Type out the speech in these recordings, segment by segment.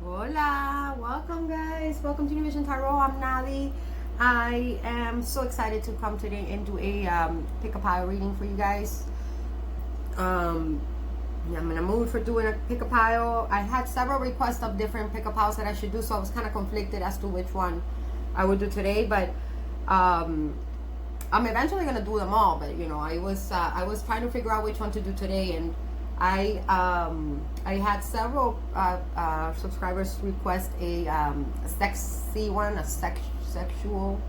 Hola, welcome guys. Welcome to New Vision Tarot. I'm Nali. I am so excited to come today and do a pick a pile reading for you guys. I'm in a mood for doing a pick a pile. I had several requests of different pick a piles that I should do, so I was kind of conflicted as to which one I would do today. But I'm eventually gonna do them all. But you know, I was trying to figure out which one to do today, and I had several subscribers request a sexy one, a sexual,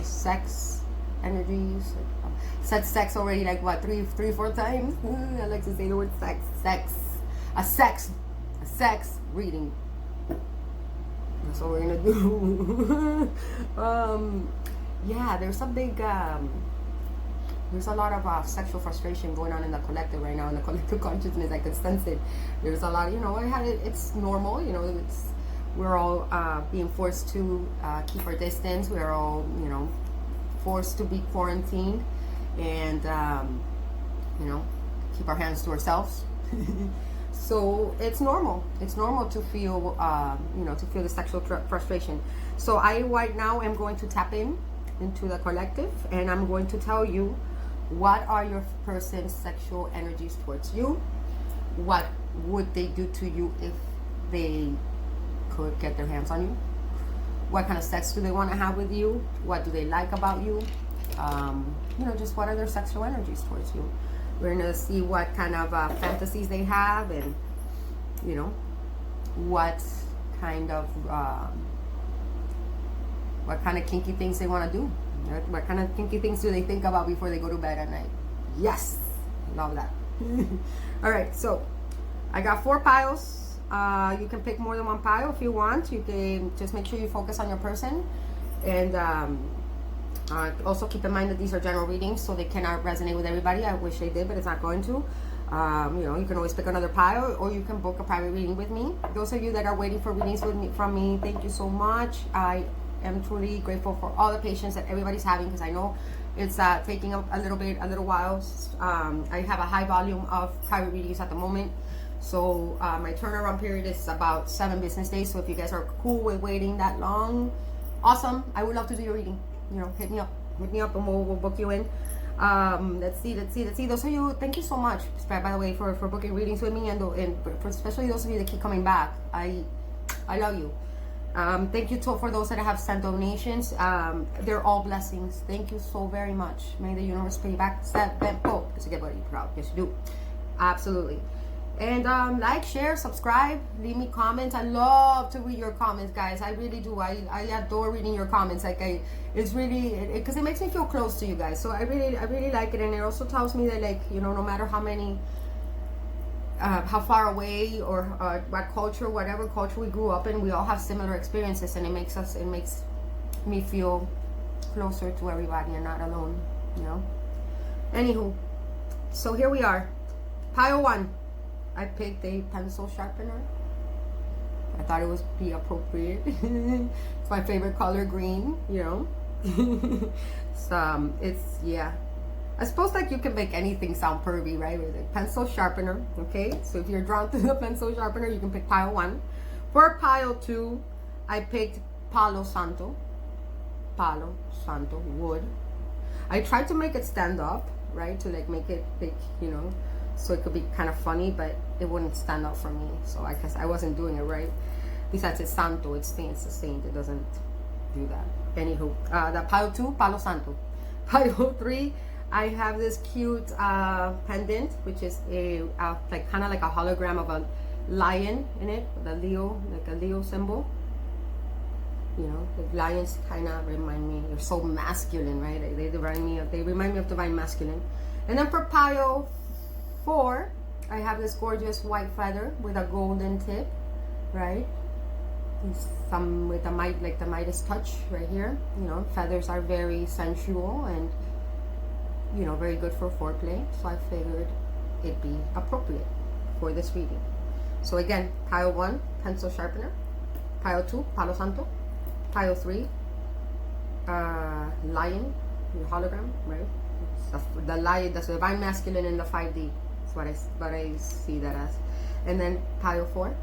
sex energies. Said sex already like what three, 4 times. I like to say the word a sex reading. That's what we're gonna do. Yeah, there's a big there's a lot of sexual frustration going on in the collective right now, in the collective consciousness. I could sense it. There's a lot, it's normal, we're all being forced to keep our distance. We're all, forced to be quarantined and, keep our hands to ourselves. So it's normal. It's normal to feel, to feel the sexual frustration. So I right now am going to tap into the collective, and I'm going to tell you what are your person's sexual energies towards you. What would they do to you if they could get their hands on you? What kind of sex do they want to have with you? What do they like about you? Just what are their sexual energies towards you? We're going to see what kind of fantasies they have, and what kind of kinky things they want to do. What kind of kinky things do they think about before they go to bed at night? Yes, love that. All right, so I got 4 piles. You can pick more than 1 pile if you want. You can just make sure you focus on your person, and also keep in mind that these are general readings, so they cannot resonate with everybody. I wish they did, but it's not going to. You can always pick another pile, or you can book a private reading with me. Those of you that are waiting for readings from me, thank you so much. I am truly grateful for all the patience that everybody's having, because I know it's taking a little while. I have a high volume of private readings at the moment, so my turnaround period is about 7 business days. So if you guys are cool with waiting that long, awesome. I would love to do your reading. Hit me up, and we'll book you in. Let's see. Those of you, thank you so much, by the way, for booking readings with me, and for especially those of you that keep coming back. I love you. Thank you for those that have sent donations. They're all blessings. Thank you so very much. May the universe pay back sevenfold. It's a good body proud. Yes, you do. Absolutely. And like, share, subscribe, leave me comments. I love to read your comments, guys. I really do. I adore reading your comments. It's really, because it makes me feel close to you guys. So I really like it, and it also tells me that, no matter how far away or what culture, whatever culture we grew up in, we all have similar experiences, and it makes me feel closer to everybody and not alone. Anywho, so here we are. Pile 1. I picked a pencil sharpener. I thought it would be appropriate. It's my favorite color, green. So yeah. I suppose you can make anything sound pervy, right? With a pencil sharpener. Okay, so if you're drawn to the pencil sharpener, you can pick pile 1. For pile 2, I picked Palo Santo, wood. I tried to make it stand up, right? To make it big, so it could be kind of funny, but it wouldn't stand up for me. So I guess I wasn't doing it right. Besides, it's Santo, it's a saint. It doesn't do that. Anywho, that pile 2, Palo Santo. Pile 3, I have this cute pendant, which is kind of like a hologram of a lion in it, with a Leo, like a Leo symbol. The lions kind of remind me, they're so masculine, right? They remind me of divine masculine. And then for pile 4, I have this gorgeous white feather with a golden tip, right? Some with the Midas touch right here. Feathers are very sensual and very good for foreplay. So I figured it'd be appropriate for this reading. So again, pile 1, pencil sharpener. Pile 2, Palo Santo. Pile 3, lion, hologram, right? The lion, that's the divine masculine in the 5D. That's what I see that as. And then pile 4,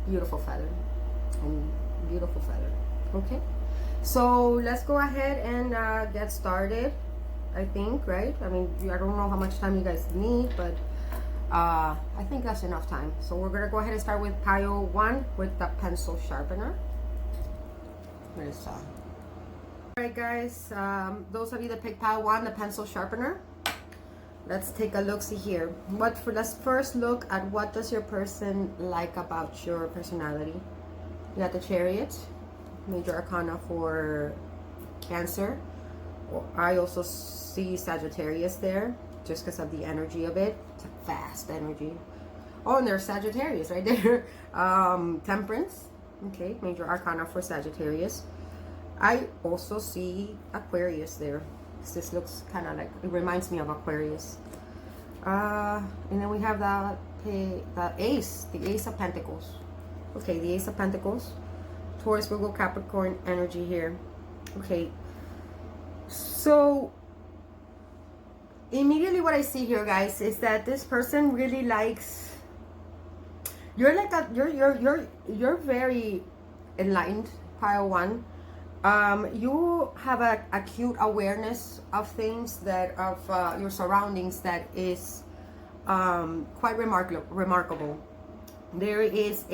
Beautiful feather. And beautiful feather. Okay. So let's go ahead and get started. I think, right? I mean, I don't know how much time you guys need, but I think that's enough time. So we're gonna go ahead and start with pile 1 with the pencil sharpener. Alright guys, those of you that picked pile 1, the pencil sharpener, let's take a look. See here. Let's first look at what does your person like about your personality. You got the Chariot, major arcana for Cancer. I also see Sagittarius there, just because of the energy of it. It's a fast energy. Oh, and there's Sagittarius right there. Temperance. Okay, major arcana for Sagittarius. I also see Aquarius there. This looks kind of like, it reminds me of Aquarius. And then we have the Ace of Pentacles. Okay, the Ace of Pentacles. Taurus, Virgo, Capricorn energy here. Okay. So immediately what I see here, guys, is that this person really likes, you're very enlightened, pile 1. You have a acute awareness of things, that of your surroundings, that is quite remarkable. There is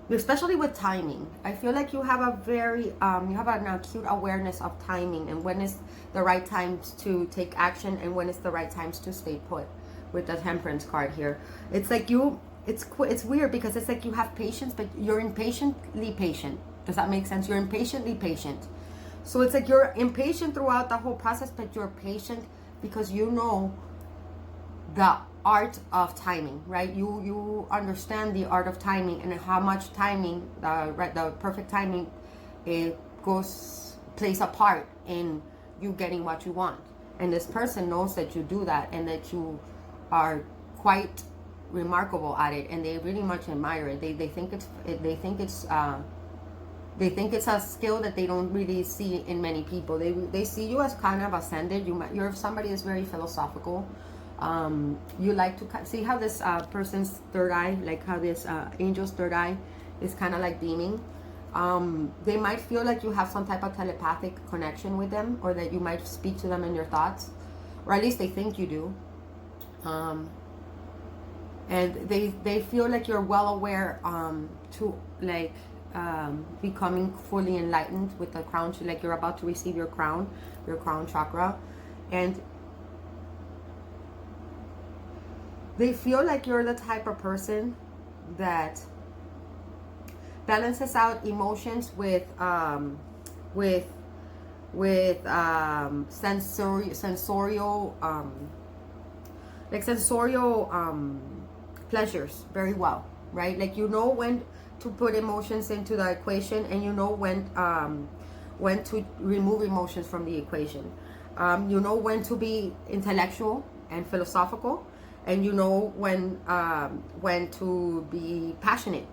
especially with timing, I feel like you have a very you have an acute awareness of timing, and when is the right times to take action, and when is the right times to stay put. With the Temperance card here, it's like it's weird, because it's like you have patience, but you're impatiently patient. Does that make sense? You're impatiently patient. So it's like you're impatient throughout the whole process, but you're patient because you know the art of timing, right? You understand the art of timing, and how much timing, the perfect timing, it plays a part in you getting what you want. And this person knows that you do that, and that you are quite remarkable at it, and they really much admire it. They think it's a skill that they don't really see in many people. They see you as kind of ascended. You're somebody that's very philosophical. You like to see how this person's third eye, like how this angel's third eye is kind of like beaming. They might feel like you have some type of telepathic connection with them, or that you might speak to them in your thoughts, or at least they think you do. And they feel like you're well aware to like becoming fully enlightened with the crown, like you're about to receive your crown chakra. And they feel like you're the type of person that balances out emotions with sensorial pleasures very well, right? Like you know when to put emotions into the equation, and you know when to remove emotions from the equation. You know when to be intellectual and philosophical, and you know when to be passionate.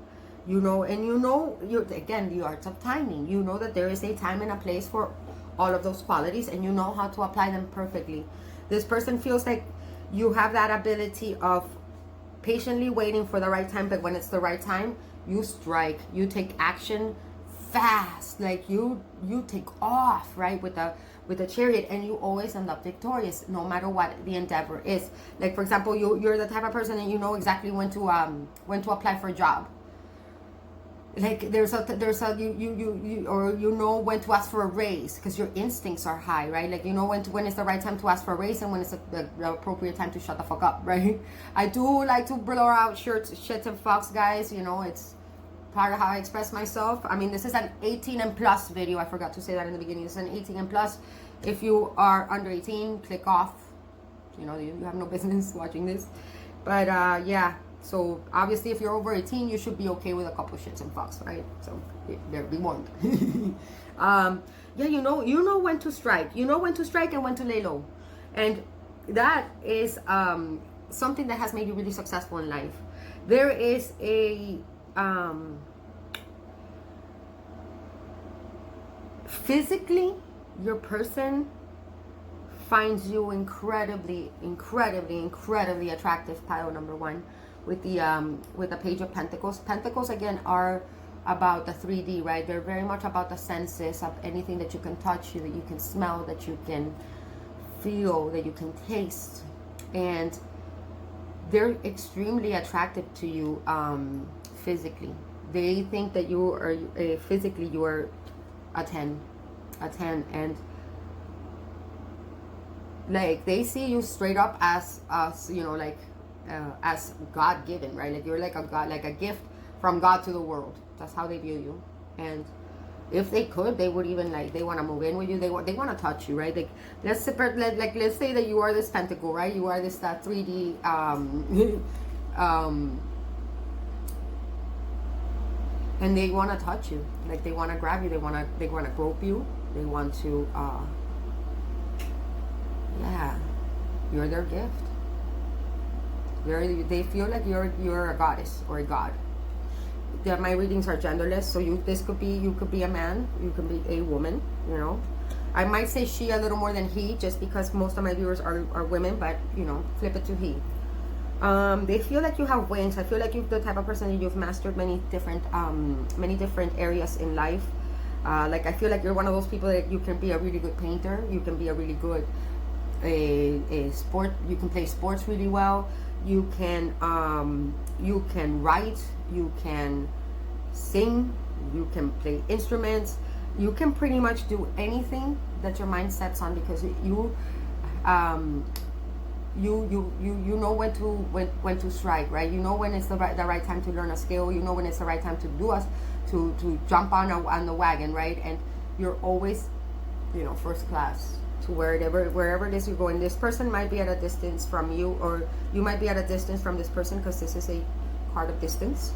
Again, the arts of timing. You know that there is a time and a place for all of those qualities, and you know how to apply them perfectly. This person feels like you have that ability of patiently waiting for the right time, but when it's the right time, you strike, you take action fast, like you take off, right, with the Chariot, and you always end up victorious no matter what the endeavor is. Like for example, you're the type of person that you know exactly when to apply for a job. Like you know when to ask for a raise, because your instincts are high, right? Like you know when it's the right time to ask for a raise, and when it's the appropriate time to shut the fuck up, right? I do like to blur out shits and fucks, guys. You know, it's part of how I express myself. I mean, this is an 18 and plus video. I forgot to say that in the beginning. It's an 18 and plus. If you are under 18, click off. You know, you have no business watching this. But yeah. So obviously, if you're over 18, you should be okay with a couple shits and fucks, right? So there be warned. Yeah, you know when to strike. You know when to strike and when to lay low, and that is something that has made you really successful in life. There is a physically, your person finds you incredibly attractive, pile number 1, with the Page of Pentacles. Pentacles again are about the 3D, right? They're very much about the senses of anything that you can touch, that you can smell, that you can feel, that you can taste, and they're extremely attractive to you physically. They think that you are physically you are a 10, and like they see you straight up as you know, like as God-given, right? Like you're like a God, like a gift from God to the world. That's how they view you. And if they could, they would even, like, they want to move in with you. They want to touch you, right? Like let's say that you are this pentacle, right? You are this 3D and they want to touch you. Like they want to grab you. They want to grope you. They want to yeah, you're their gift. They feel like you're a goddess or a god. My readings are genderless, so you could be a man, you could be a woman, you know. I might say she a little more than he, just because most of my viewers are women, but you know, flip it to he. They feel like you have wings. I feel like you're the type of person that you've mastered many different areas in life. Like I feel like you're one of those people that you can be a really good painter, you can be a really good sport, you can play sports really well, you can write, you can sing, you can play instruments, you can pretty much do anything that your mind sets on, because you know when to strike, right? You know when it's the right time to learn a skill, you know when it's the right time to to jump on the wagon, right? And you're always, you know, first class to wherever it is you're going. This person might be at a distance from you, or you might be at a distance from this person, because this is a card of distance.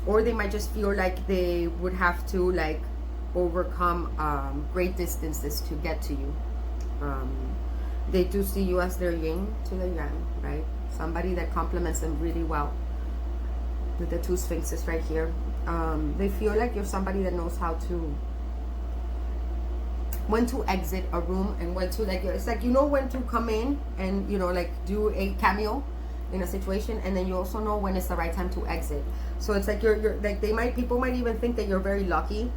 Or they might just feel like they would have to like overcome great distances to get to you. They do see you as their yin to the yang, right? Somebody that complements them really well. With the two sphinxes right here. They feel like you're somebody that knows how to, when to exit a room, and when to, like, it's like you know when to come in and, you know, like do a cameo in a situation, and then you also know when it's the right time to exit. So it's like you're like, people might even think that you're very lucky,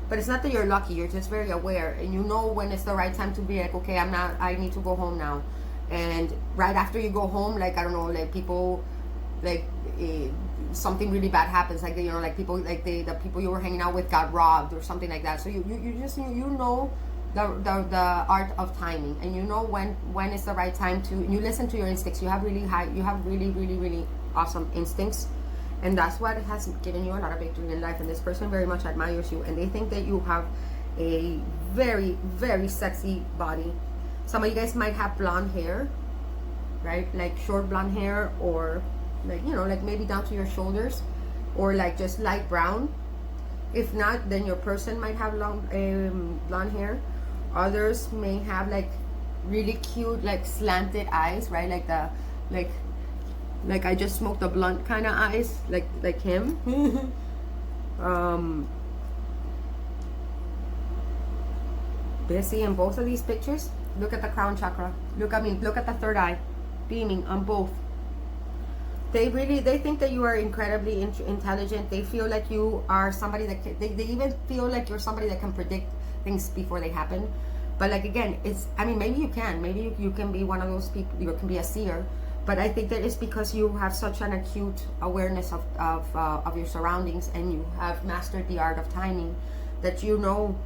but it's not that you're lucky, you're just very aware, and you know when it's the right time to be like, okay, I need to go home now. And right after you go home, like, I don't know, like people, like something really bad happens, like, you know, like people, like the people you were hanging out with got robbed or something like that. So you just, you know the art of timing, and you know when it's the right time to, you listen to your instincts. You have really awesome instincts, and that's what has given you a lot of victory in life. And this person very much admires you, and they think that you have a very, very sexy body. Some of you guys might have blonde hair, right? Like short blonde hair, or like, you know, like maybe down to your shoulders, or like just light brown. If not, then your person might have long blonde hair. Others may have like really cute, like slanted eyes, right? Like the like I just smoked a blunt kind of eyes, like him. Busy in both of these pictures. Look at the crown chakra. Look at the third eye, beaming on both. They think that you are incredibly intelligent. They feel like you are somebody that they even feel like you're somebody that can predict things before they happen. But like, again, maybe you can, you can be one of those people, you can be a seer, but I think that it's because you have such an acute awareness of your surroundings, and you have mastered the art of timing, that you know,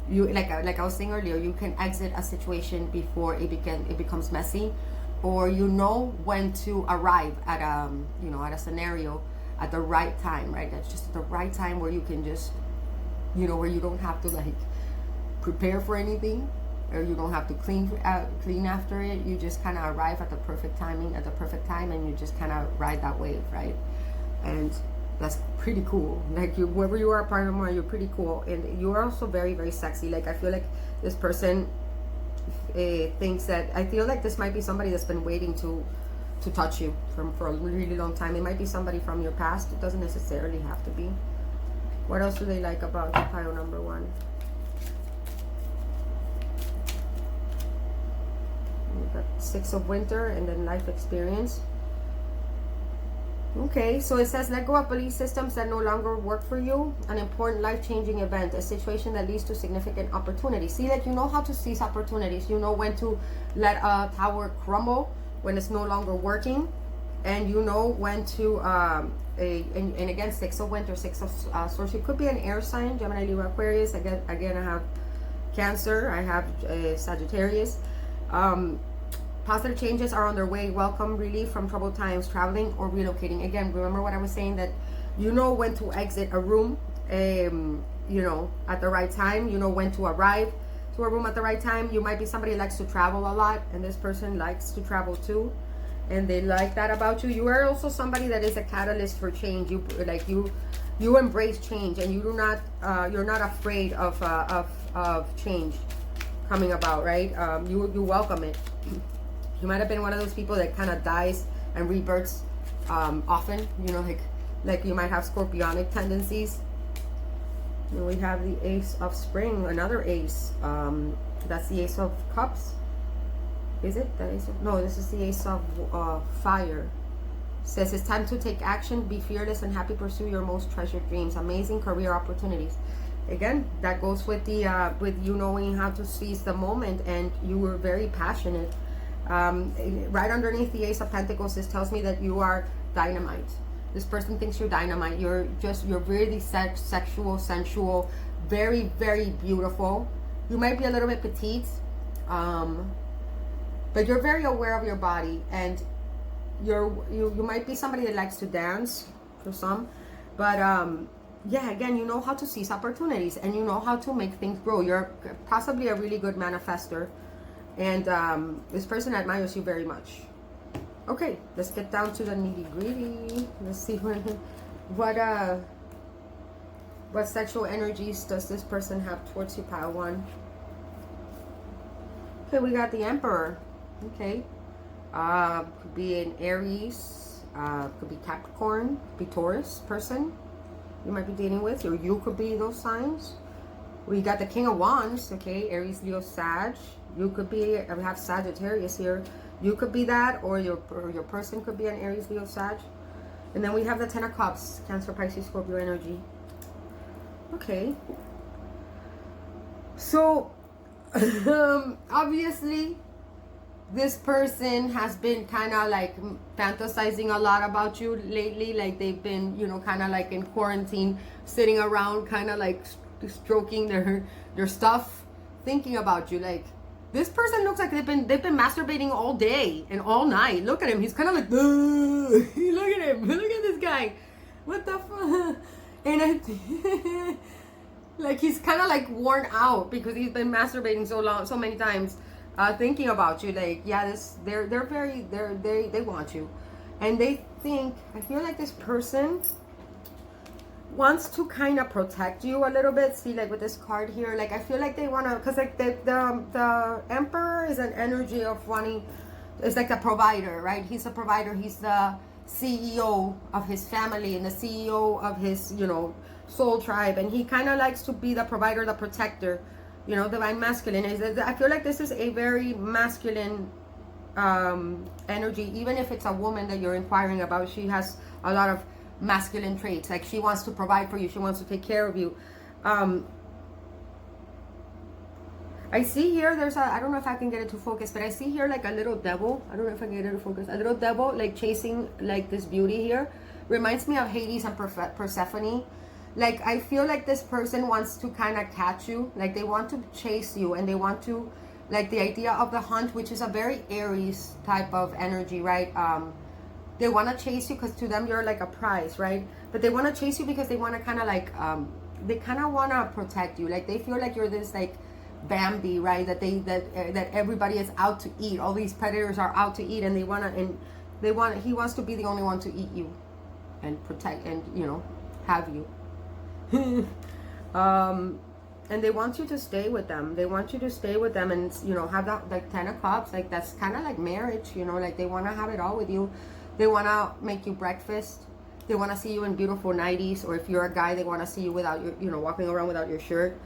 you like I was saying earlier, you can exit a situation before it becomes messy, or you know when to arrive at a scenario at the right time, right? That's just the right time where you can just, you know, where you don't have to like prepare for anything, or you don't have to clean after it. You just kind of arrive at the perfect timing, at the perfect time, and you just kind of ride that wave, right? And that's pretty cool. Like, whoever you are, part of more, you're pretty cool, and you're also very, very sexy. Like, I feel like this person thinks that, I feel like this might be somebody that's been waiting to touch you for a really long time. It might be somebody from your past. It doesn't necessarily have to be. What else do they like about pile number one? We've got 6 of winter, and then life experience. Okay, so it says let go of belief systems that no longer work for you. An important life-changing event, a situation that leads to significant opportunities. See, like, you know how to seize opportunities. You know when to let a tower crumble when it's no longer working, and you know when to and again, 6 of winter, 6 of swords. It could be an air sign, Gemini, Libra, Aquarius. Again, I have Cancer. I have Sagittarius. Positive changes are on their way. Welcome relief from troubled times, traveling or relocating. Again, remember what I was saying, that you know when to exit a room, you know, at the right time. You know when to arrive to a room at the right time. You might be somebody who likes to travel a lot, and this person likes to travel too, and they like that about you. You are also somebody that is a catalyst for change. You like you embrace change, and you do not you're not afraid of change coming about, right? You welcome it. You might have been one of those people that kind of dies and rebirths often, you know, like you might have scorpionic tendencies. And we have the Ace of Spring, another ace. That's the Ace of Cups. Is it the Ace of? No, this is the Ace of Fire. Says it's time to take action, be fearless and happy, pursue your most treasured dreams. Amazing career opportunities. Again, that goes with the with you knowing how to seize the moment, and you were very passionate. Right underneath the Ace of Pentacles, this tells me that you are dynamite. This person thinks you're dynamite. You're really sexual, sensual, very, very beautiful. You might be a little bit petite, but you're very aware of your body, and you might be somebody that likes to dance for some, but yeah, again, you know how to seize opportunities, and you know how to make things grow. You're possibly a really good manifester. And this person admires you very much. Okay, let's get down to the nitty gritty. Let's see what sexual energies does this person have towards you, pile one. Okay, we got the Emperor. Okay, could be an Aries, could be Capricorn, could be Taurus person you might be dealing with, or you could be those signs. We got the King of Wands. Okay, Aries, Leo, Sag. You could be, we have Sagittarius here. You could be that, or your person could be an Aries, Leo, Sag. And then we have the Ten of Cups, Cancer, Pisces, Scorpio energy. Okay. So, obviously, this person has been kind of like fantasizing a lot about you lately. Like they've been, you know, kind of like in quarantine, sitting around, kind of like stroking their stuff, thinking about you. Like, this person looks like they've been masturbating all day and all night. Look at him. He's kind of like, look at him. Look at this guy. What the fuck? And like he's kind of like worn out because he's been masturbating so many times, thinking about you. Like, yeah, they want you, and they think. I feel like this person wants to kind of protect you a little bit. See, like with this card here, like I feel like they want to, because like the Emperor is an energy of wanting, it's like a provider, right? He's a provider. He's the CEO of his family and the CEO of his, you know, soul tribe, and he kind of likes to be the provider, the protector, you know. Divine masculine is, I feel like this is a very masculine energy. Even if it's a woman that you're inquiring about, she has a lot of masculine traits. Like she wants to provide for you, she wants to take care of you. I see here there's I don't know if I can get it to focus, but I see here like a little devil. I don't know if I can get it to focus. A little devil like chasing like this beauty here. Reminds me of Hades and Persephone. Like I feel like this person wants to kind of catch you. Like they want to chase you, and they want to, like the idea of the hunt, which is a very Aries type of energy, right? They want to chase you because to them you're like a prize, right? But they want to chase you because they want to kind of like, they kind of want to protect you. Like they feel like you're this like Bambi, right? That everybody is out to eat. All these predators are out to eat, and he wants to be the only one to eat you and protect and, you know, have you. And they want you to stay with them. They want you to stay with them and, you know, have that like 10 of Cups. Like that's kind of like marriage, you know, like they want to have it all with you. They want to make you breakfast. They want to see you in beautiful nighties, or if you're a guy, they want to see you without your, you know, walking around without your shirt.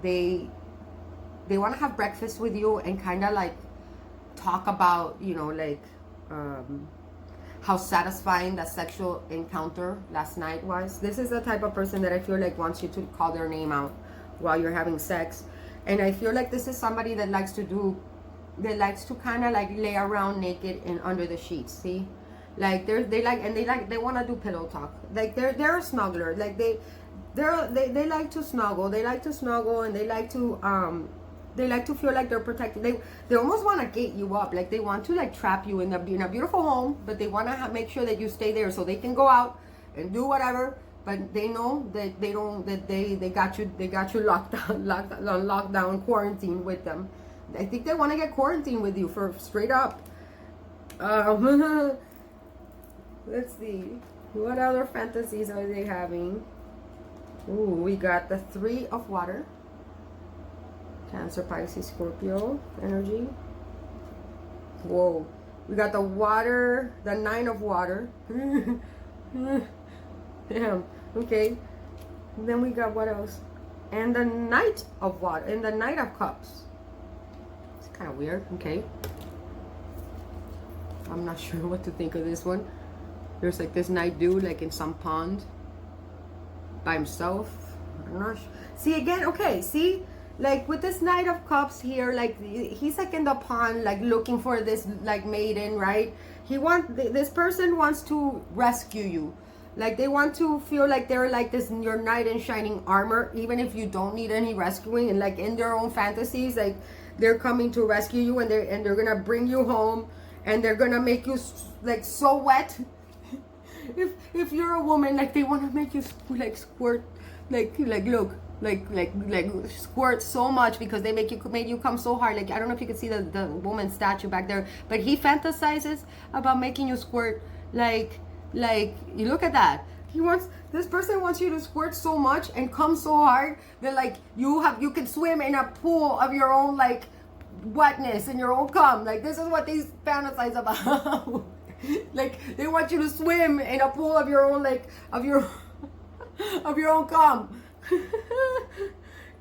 They want to have breakfast with you and kind of like talk about, you know, like how satisfying that sexual encounter last night was. This is the type of person that I feel like wants you to call their name out while you're having sex. And I feel like this is somebody that likes to kind of like lay around naked and under the sheets. See, like they want to do pillow talk. Like they're a snuggler. Like they like to snuggle. They like to snuggle, and they like to feel like they're protected. They almost want to gate you up. Like they want to like trap you in a beautiful home, but they want to make sure that you stay there so they can go out and do whatever. But they know that they got you locked down, quarantined with them. I think they want to get quarantined with you for straight up. Let's see, what other fantasies are they having? Ooh, we got the 3 of water. Cancer, Pisces, Scorpio energy. Whoa, we got the water, the 9 of water. Damn. Okay. And then we got what else? And the Knight of water and the Knight of cups. It's kind of weird. Okay. I'm not sure what to think of this one. There's like this knight dude like in some pond by himself. I'm not sure. See again. Okay. See, like with this Knight of cups here, like he's like in the pond, like looking for this like maiden, right? This person wants to rescue you. Like they want to feel like they're like this, your knight in shining armor, even if you don't need any rescuing. And like in their own fantasies, like they're coming to rescue you, and they're gonna bring you home, and they're gonna make you like so wet. if you're a woman, like they want to make you like squirt, like look, like squirt so much because they made you come so hard. Like I don't know if you can see the woman statue back there, but he fantasizes about making you squirt like you look at that. This person wants you to squirt so much and come so hard that like you can swim in a pool of your own like wetness and your own cum. Like this is what these fantasize about. Like they want you to swim in a pool of your own like of your own cum.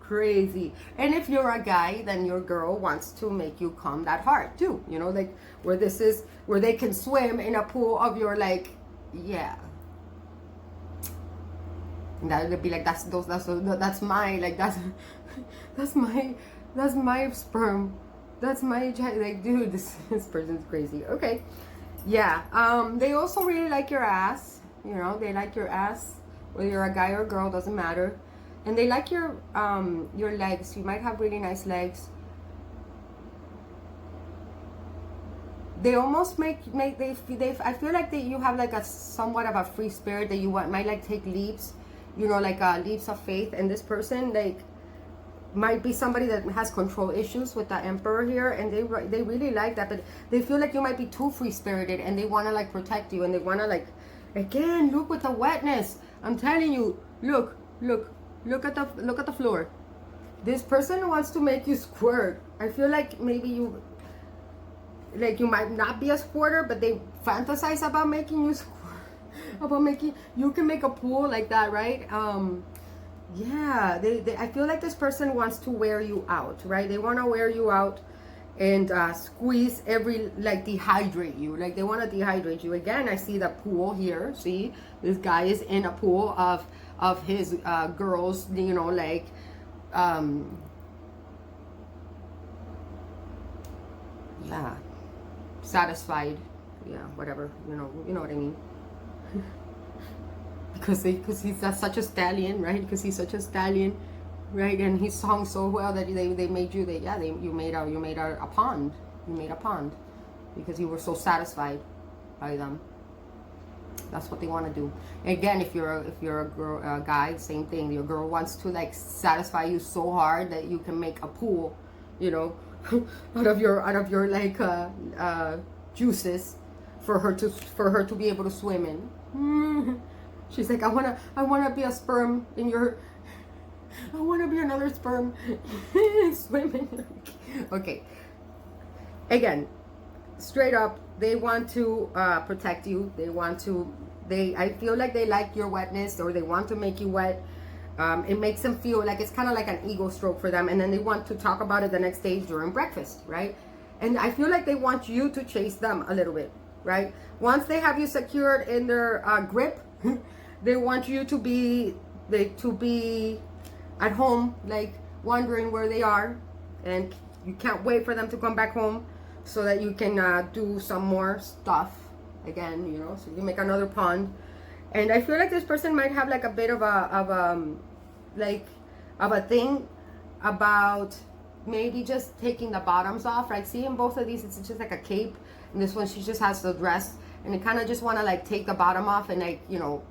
Crazy. And if you're a guy, then your girl wants to make you come that hard too. You know, like where they can swim in a pool of your like. Yeah, and that would be like that's my like that's my sperm, that's my like dude, this person's crazy. Okay, yeah. They also really like your ass. You know, they like your ass, whether you're a guy or a girl, doesn't matter. And they like your legs. You might have really nice legs. They almost make they I feel like that you have like a somewhat of a free spirit, that you might like take leaps, you know, like leaps of faith. And this person like might be somebody that has control issues with the Emperor here, and they really like that, but they feel like you might be too free spirited, and they want to like protect you, and they want to like, again, look with the wetness. I'm telling you, look at the floor. This person wants to make you squirt. I feel like maybe you might not be a squirter, but they fantasize about making you squirt, you can make a pool like that, right? Yeah, I feel like this person wants to wear you out, right? They want to wear you out and squeeze dehydrate you. Like they want to dehydrate you. Again, I see the pool here. See, this guy is in a pool of his girls, you know, like yeah, satisfied, yeah, whatever, you know what I mean. because he's such a stallion, right? Because he's such a stallion, right? And he sung so well that they made you, you made a pond. You made a pond because you were so satisfied by them. That's what they want to do. Again, if you're a girl, a guy, same thing. Your girl wants to like satisfy you so hard that you can make a pool, you know, out of your like juices for her to be able to swim in. She's like, I wanna be a sperm in your. I wanna be another sperm swimming. Okay. Again, straight up, they want to protect you. I feel like they like your wetness, or they want to make you wet. It makes them feel like it's kind of like an ego stroke for them, and then they want to talk about it the next day during breakfast, right? And I feel like they want you to chase them a little bit, right? Once they have you secured in their grip, they want you to be at home, like wondering where they are, and you can't wait for them to come back home so that you can do some more stuff again, you know, so you make another pond. And I feel like this person might have like a bit of a thing about maybe just taking the bottoms off, right? See, in both of these, it's just like a cape, and this one, she just has the dress, and they kind of just want to like take the bottom off and like, you know,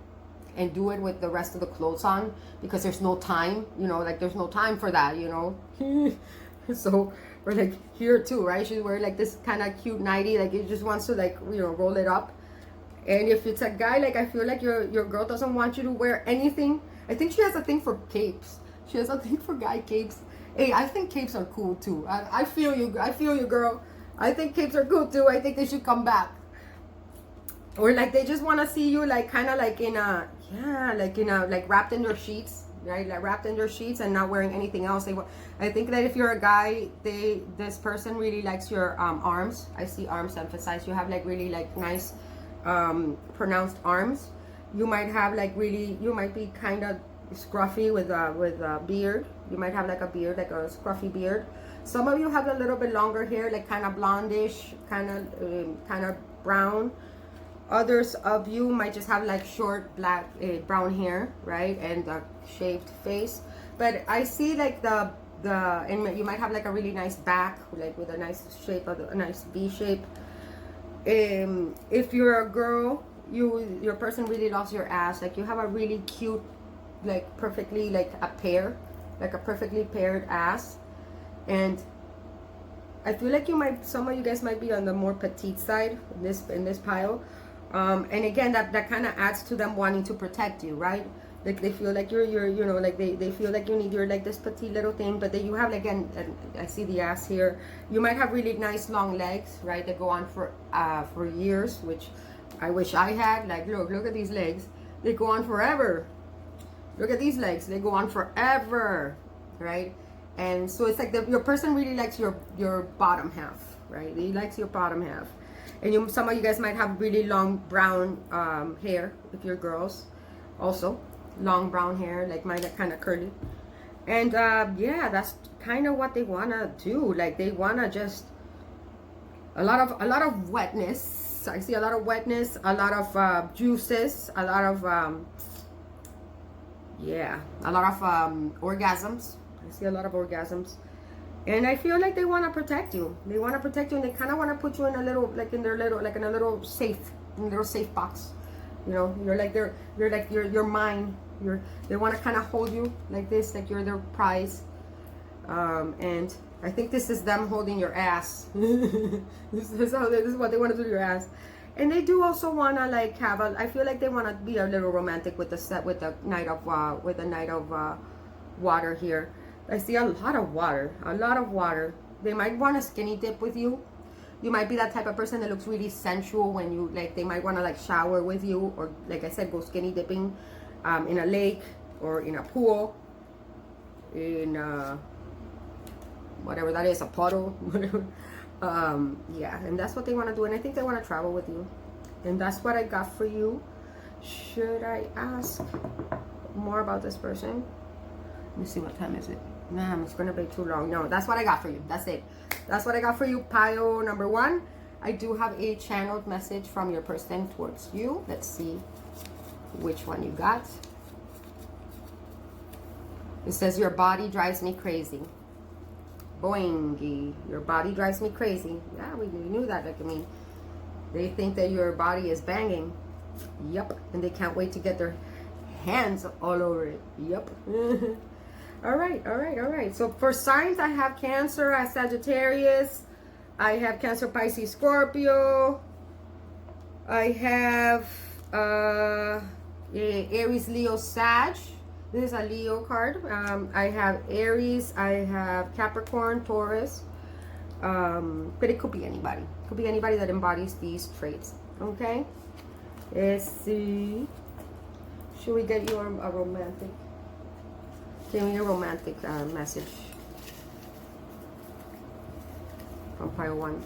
and do it with the rest of the clothes on, because there's no time, you know, like there's no time for that, you know. So we're like here too, right? She's wearing like this kind of cute nightie, like it just wants to like, you know, roll it up. And if it's a guy, like I feel like your girl doesn't want you to wear anything. I think she has a thing for capes. She has a thing for guy capes. Hey, I think capes are cool too. I feel you. I feel you, girl. I think capes are cool too. I think they should come back. Or like they just want to see you like kind of like in a, yeah, like in a, like wrapped in their sheets, right? Like wrapped in their sheets and not wearing anything else. I think that if you're a guy, this person really likes your arms. I see arms emphasized. You have like really like nice pronounced arms. You might have like really, you might be kind of scruffy with a beard. You might have like a beard, like a scruffy beard. Some of you have a little bit longer hair, like kind of blondish, kind of brown. Others of you might just have like short black brown hair, right, and a shaved face. But I see like and you might have like a really nice back, like with a nice shape, a nice V shape. If you're a girl, your person really loves your ass. Like you have a really cute, like perfectly like a perfectly paired ass. And I feel like some of you guys might be on the more petite side in this pile. And again, that kind of adds to them wanting to protect you, right? Like they feel like you're you know, like they feel like you need your like this petite little thing, but then you have like, and I see the ass here. You might have really nice long legs, right? That go on for years, which I wish I had. Like look at these legs. They go on forever. Look at these legs. They go on forever, right? And so it's like your person really likes your bottom half, right? He likes your bottom half. And some of you guys might have really long brown hair if you're girls. Also, long brown hair, like mine, kind of curly. And yeah, that's kind of what they want to do. Like they want to just a lot of wetness. I see a lot of wetness, a lot of juices, a lot of orgasms. I see a lot of orgasms. And I feel like they want to protect you. They want to protect you, and they kind of want to put you in a little, like in a little safe box. You know, you're like you're mine. They want to kind of hold you like this, like you're their prize. And I think this is them holding your ass. This is what they want to do to your ass. And they do also want to like have I feel like they want to be a little romantic with the night of water here. I see a lot of water. They might want to skinny dip with you. You might be that type of person that looks really sensual when you like. They might want to like shower with you, or like I said, go skinny dipping in a lake or in a pool, in whatever that is, a puddle, whatever. Yeah, and that's what they want to do. And I think they want to travel with you. And that's what I got for you. Should I ask more about this person? Let me see, what time is it? Nah, it's gonna be too long. No, that's what I got for you. That's it. That's what I got for you, pile number 1. I do have a channeled message from your person towards you. Let's see which one you got. It says, your body drives me crazy. Boingy. Your body drives me crazy. Yeah, we knew that. Like, I mean, they think that your body is banging. Yep. And they can't wait to get their hands all over it. Yep. All right. So for signs, I have Cancer, I have Sagittarius, I have Cancer, Pisces, Scorpio, I have Aries, Leo, Sag. This is a Leo card. I have Aries, I have Capricorn, Taurus, but it could be anybody. It could be anybody that embodies these traits. Okay. Let's see. Should we get you a romantic? Give me a romantic message from pile 1.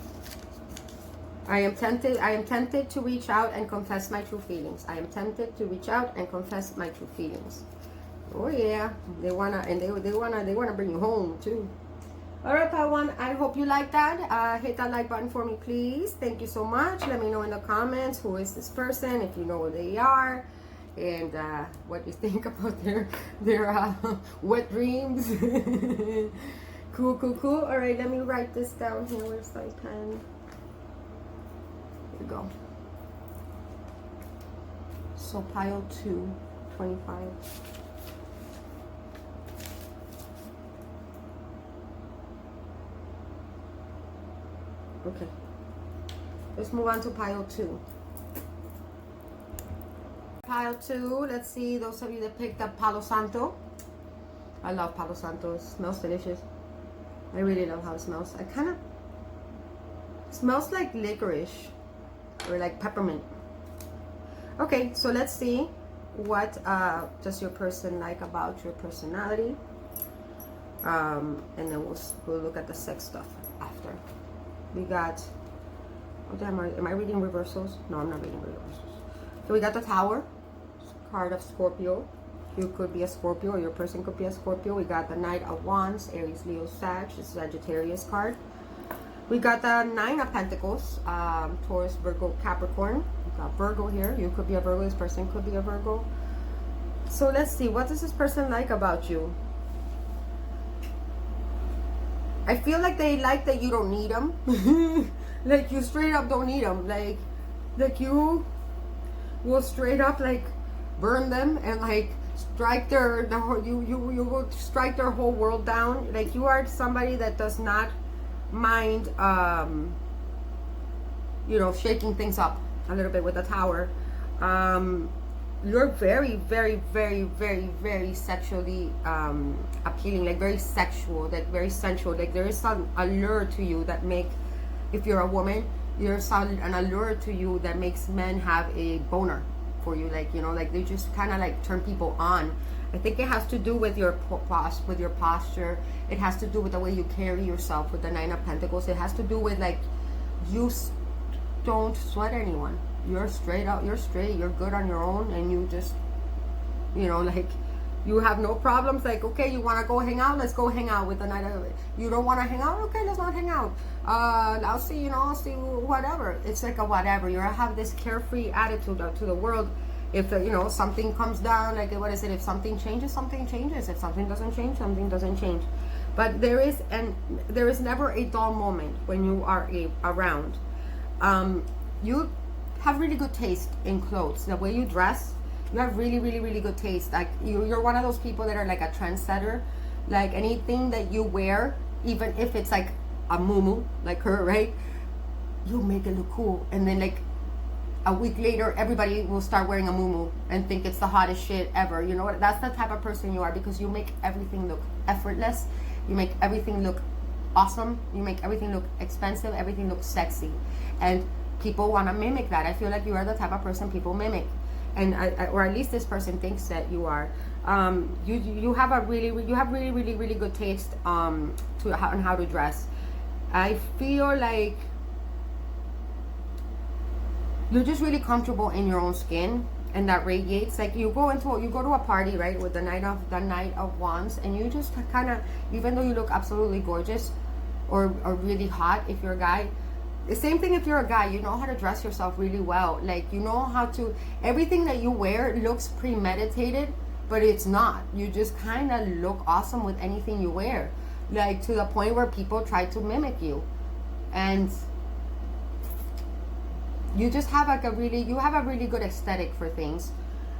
I am tempted to reach out and confess my true feelings. I am tempted to reach out and confess my true feelings. Oh yeah, they wanna bring you home too. All right, pile one, I hope you like that. Hit that like button for me, please. Thank you so much. Let me know in the comments who is this person, if you know who they are, and what you think about their wet dreams. Cool. All right, let me write this down here. Where's my pen? Here we go. So pile 2, 25. Okay, let's move on to pile 2. Pile 2, let's see those of you that picked up Palo Santo. I love Palo Santo. It smells delicious. I really love how it smells. It kind of smells like licorice or like peppermint. Okay, so let's see what does your person like about your personality. And then we'll look at the sex stuff after. We got, oh damn, am I reading reversals? No, I'm not reading reversals. So we got the Tower, card of Scorpio. You could be a Scorpio, or your person could be a Scorpio. We got the Knight of Wands, Aries, Leo, Sag, this is Sagittarius card. We got the Nine of Pentacles, Taurus, Virgo, Capricorn. We got Virgo here. You could be a Virgo, this person could be a Virgo. So let's see, what does this person like about you? I feel like they like that you don't need them. Like you straight up don't need them. Like you will straight up like burn them and like strike you will strike their whole world down. Like you are somebody that does not mind you know, shaking things up a little bit with the Tower. You're very sexually appealing, like very sexual, like very sensual. Like there is some allure to you that make, if you're a woman, there's an allure to you that makes men have a boner for you. Like, you know, like they just kind of like turn people on. I think it has to do with your posture. It has to do with the way you carry yourself with the Nine of Pentacles. It has to do with like you don't sweat anyone. You're straight out, you're straight, you're good on your own, and you just, you know, like you have no problems. Like, okay, you want to go hang out, let's go hang out with the Night of it. You don't want to hang out, okay, let's not hang out. I'll see, you know, I'll see whatever. It's like a whatever. You have this carefree attitude to the world. If you know, something comes down, like what is it? If something changes, something changes. If something doesn't change, something doesn't change. But there is never a dull moment when you are around. You have really good taste in clothes. The way you dress, you have really good taste. Like you're one of those people that are like a trendsetter. Like anything that you wear, even if it's like a muumuu, like her, right? You make it look cool, and then like a week later, everybody will start wearing a muumuu and think it's the hottest shit ever. You know what? That's the type of person you are, because you make everything look effortless. You make everything look awesome. You make everything look expensive. Everything looks sexy, and people want to mimic that. I feel like you are the type of person people mimic, and or at least this person thinks that you are. You have really good taste on how to dress. I feel like you're just really comfortable in your own skin, and that radiates. Like you go to a party, right, with the Knight of Wands, and you just kind of, even though you look absolutely gorgeous or really hot if you're a guy, the same thing if you're a guy, you know how to dress yourself really well. Like you know how to, everything that you wear looks premeditated, but it's not. You just kind of look awesome with anything you wear, like to the point where people try to mimic you, and you just have like a really good aesthetic for things.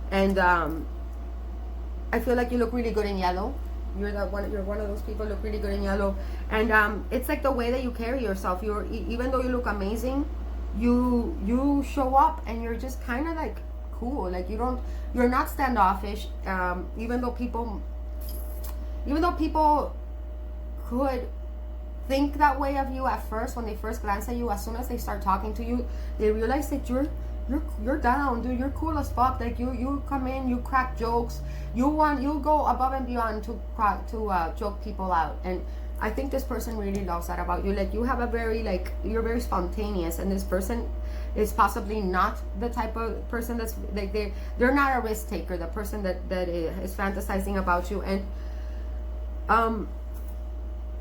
And I feel like you look really good in yellow. You're one of those people look really good in yellow. And it's like the way that you carry yourself. Even though you look amazing, you show up and you're just kind of like cool. Like you're not standoffish. Even though people could think that way of you at first, when they first glance at you, as soon as they start talking to you, they realize that you're down, dude. You're cool as fuck. Like you come in, you crack jokes. You go above and beyond to joke people out. And I think this person really loves that about you. Like, you have a very, like, you're very spontaneous, and this person is possibly not the type of person that's like, they're not a risk taker, the person that is fantasizing about you. And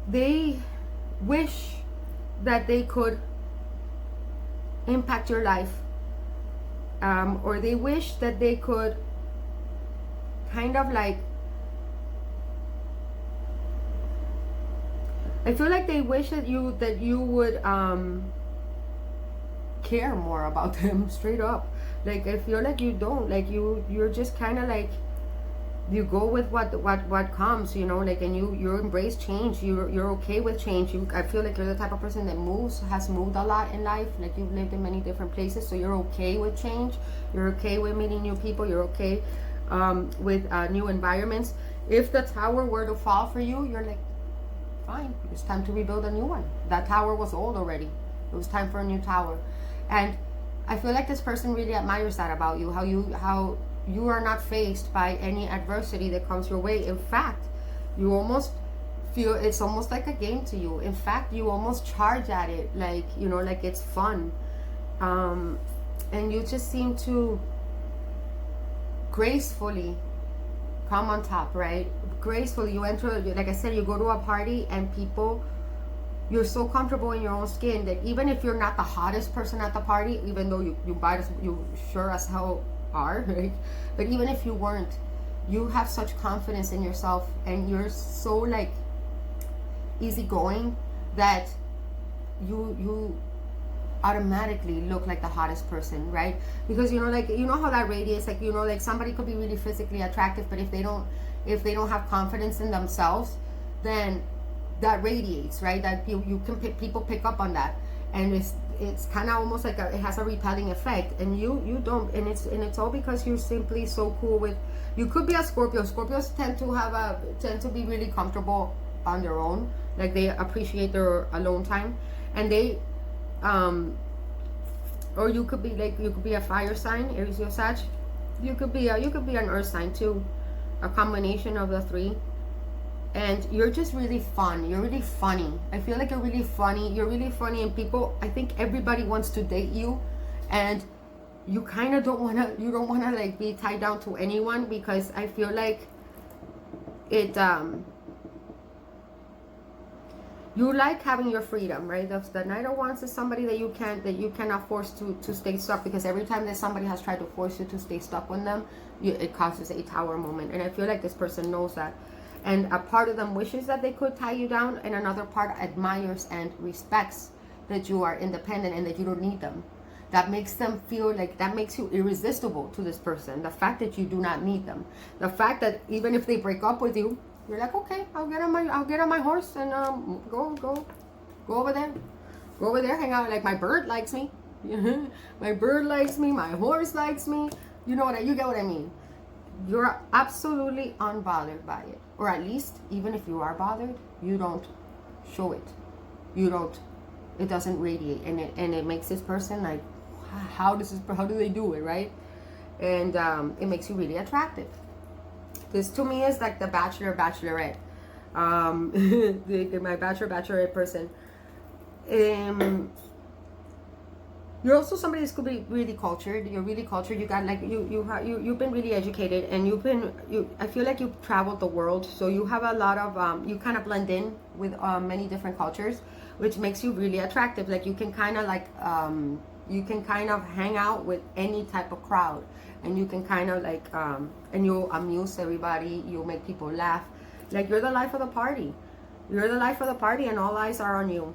they wish that they could impact your life, or they wish that they could kind of like, I feel like they wish that you would care more about them, straight up. Like, I feel like you don't, like, you're just kind of like, you go with what comes, you know, like, and you embrace change. You're okay with change. I feel like you're the type of person that has moved a lot in life. Like, you've lived in many different places, so you're okay with change. You're okay with meeting new people. You're okay with new environments. If the tower were to fall for you, you're like, fine, it's time to rebuild a new one. That tower was old already. It was time for a new tower. And I feel like this person really admires that about you, how you are not faced by any adversity that comes your way. In fact, you almost feel it's almost like a game to you. In fact, you almost charge at it, like, you know, like it's fun. And you just seem to gracefully come on top, right? Gracefully, you enter, like I said, you go to a party and people, you're so comfortable in your own skin that even if you're not the hottest person at the party, even though you sure as hell are, right? But even if you weren't, you have such confidence in yourself, and you're so like easygoing that you automatically look like the hottest person, right? Because, you know, like, you know how that radiates, like, you know, like somebody could be really physically attractive, but if they don't have confidence in themselves, then that radiates, right? That people pick up on that, and it's kind of almost like it has a repelling effect, and you don't, and it's all because you're simply so cool with. You could be a Scorpio. Scorpios tend to be really comfortable on their own, like they appreciate their alone time, and they or you could be a fire sign, Aries or Sag. You could be an earth sign too, a combination of the three. And you're just really fun. You're really funny. I feel like you're really funny. You're really funny, and people, I think everybody wants to date you, and you kind of don't want to like be tied down to anyone, because I feel like it you like having your freedom, right? The Knight of Wands is somebody that you cannot force to stay stuck, because every time that somebody has tried to force you to stay stuck with them, it causes a tower moment. And I feel like this person knows that. And a part of them wishes that they could tie you down, and another part admires and respects that you are independent and that you don't need them. That makes them feel like, that makes you irresistible to this person. The fact that you do not need them. The fact that even if they break up with you, you're like, okay, I'll get on my horse and go over there. Go over there, hang out. Like, my bird likes me. My bird likes me. My horse likes me. You get what I mean. You're absolutely unbothered by it. Or at least, even if you are bothered, you don't show it. It doesn't radiate. And it makes this person like, how do they do it, right? And it makes you really attractive. This to me is like the bachelor, bachelorette. My bachelor, bachelorette person. You're also somebody that could be really cultured. You're really cultured. You got like you've been really educated, and I feel like you've traveled the world, so you have a lot of you kind of blend in with many different cultures, which makes you really attractive. Like, you can kind of like you can kind of hang out with any type of crowd, and you can kind of like and you'll amuse everybody. You'll make people laugh. Like, you're the life of the party. You're the life of the party, and all eyes are on you.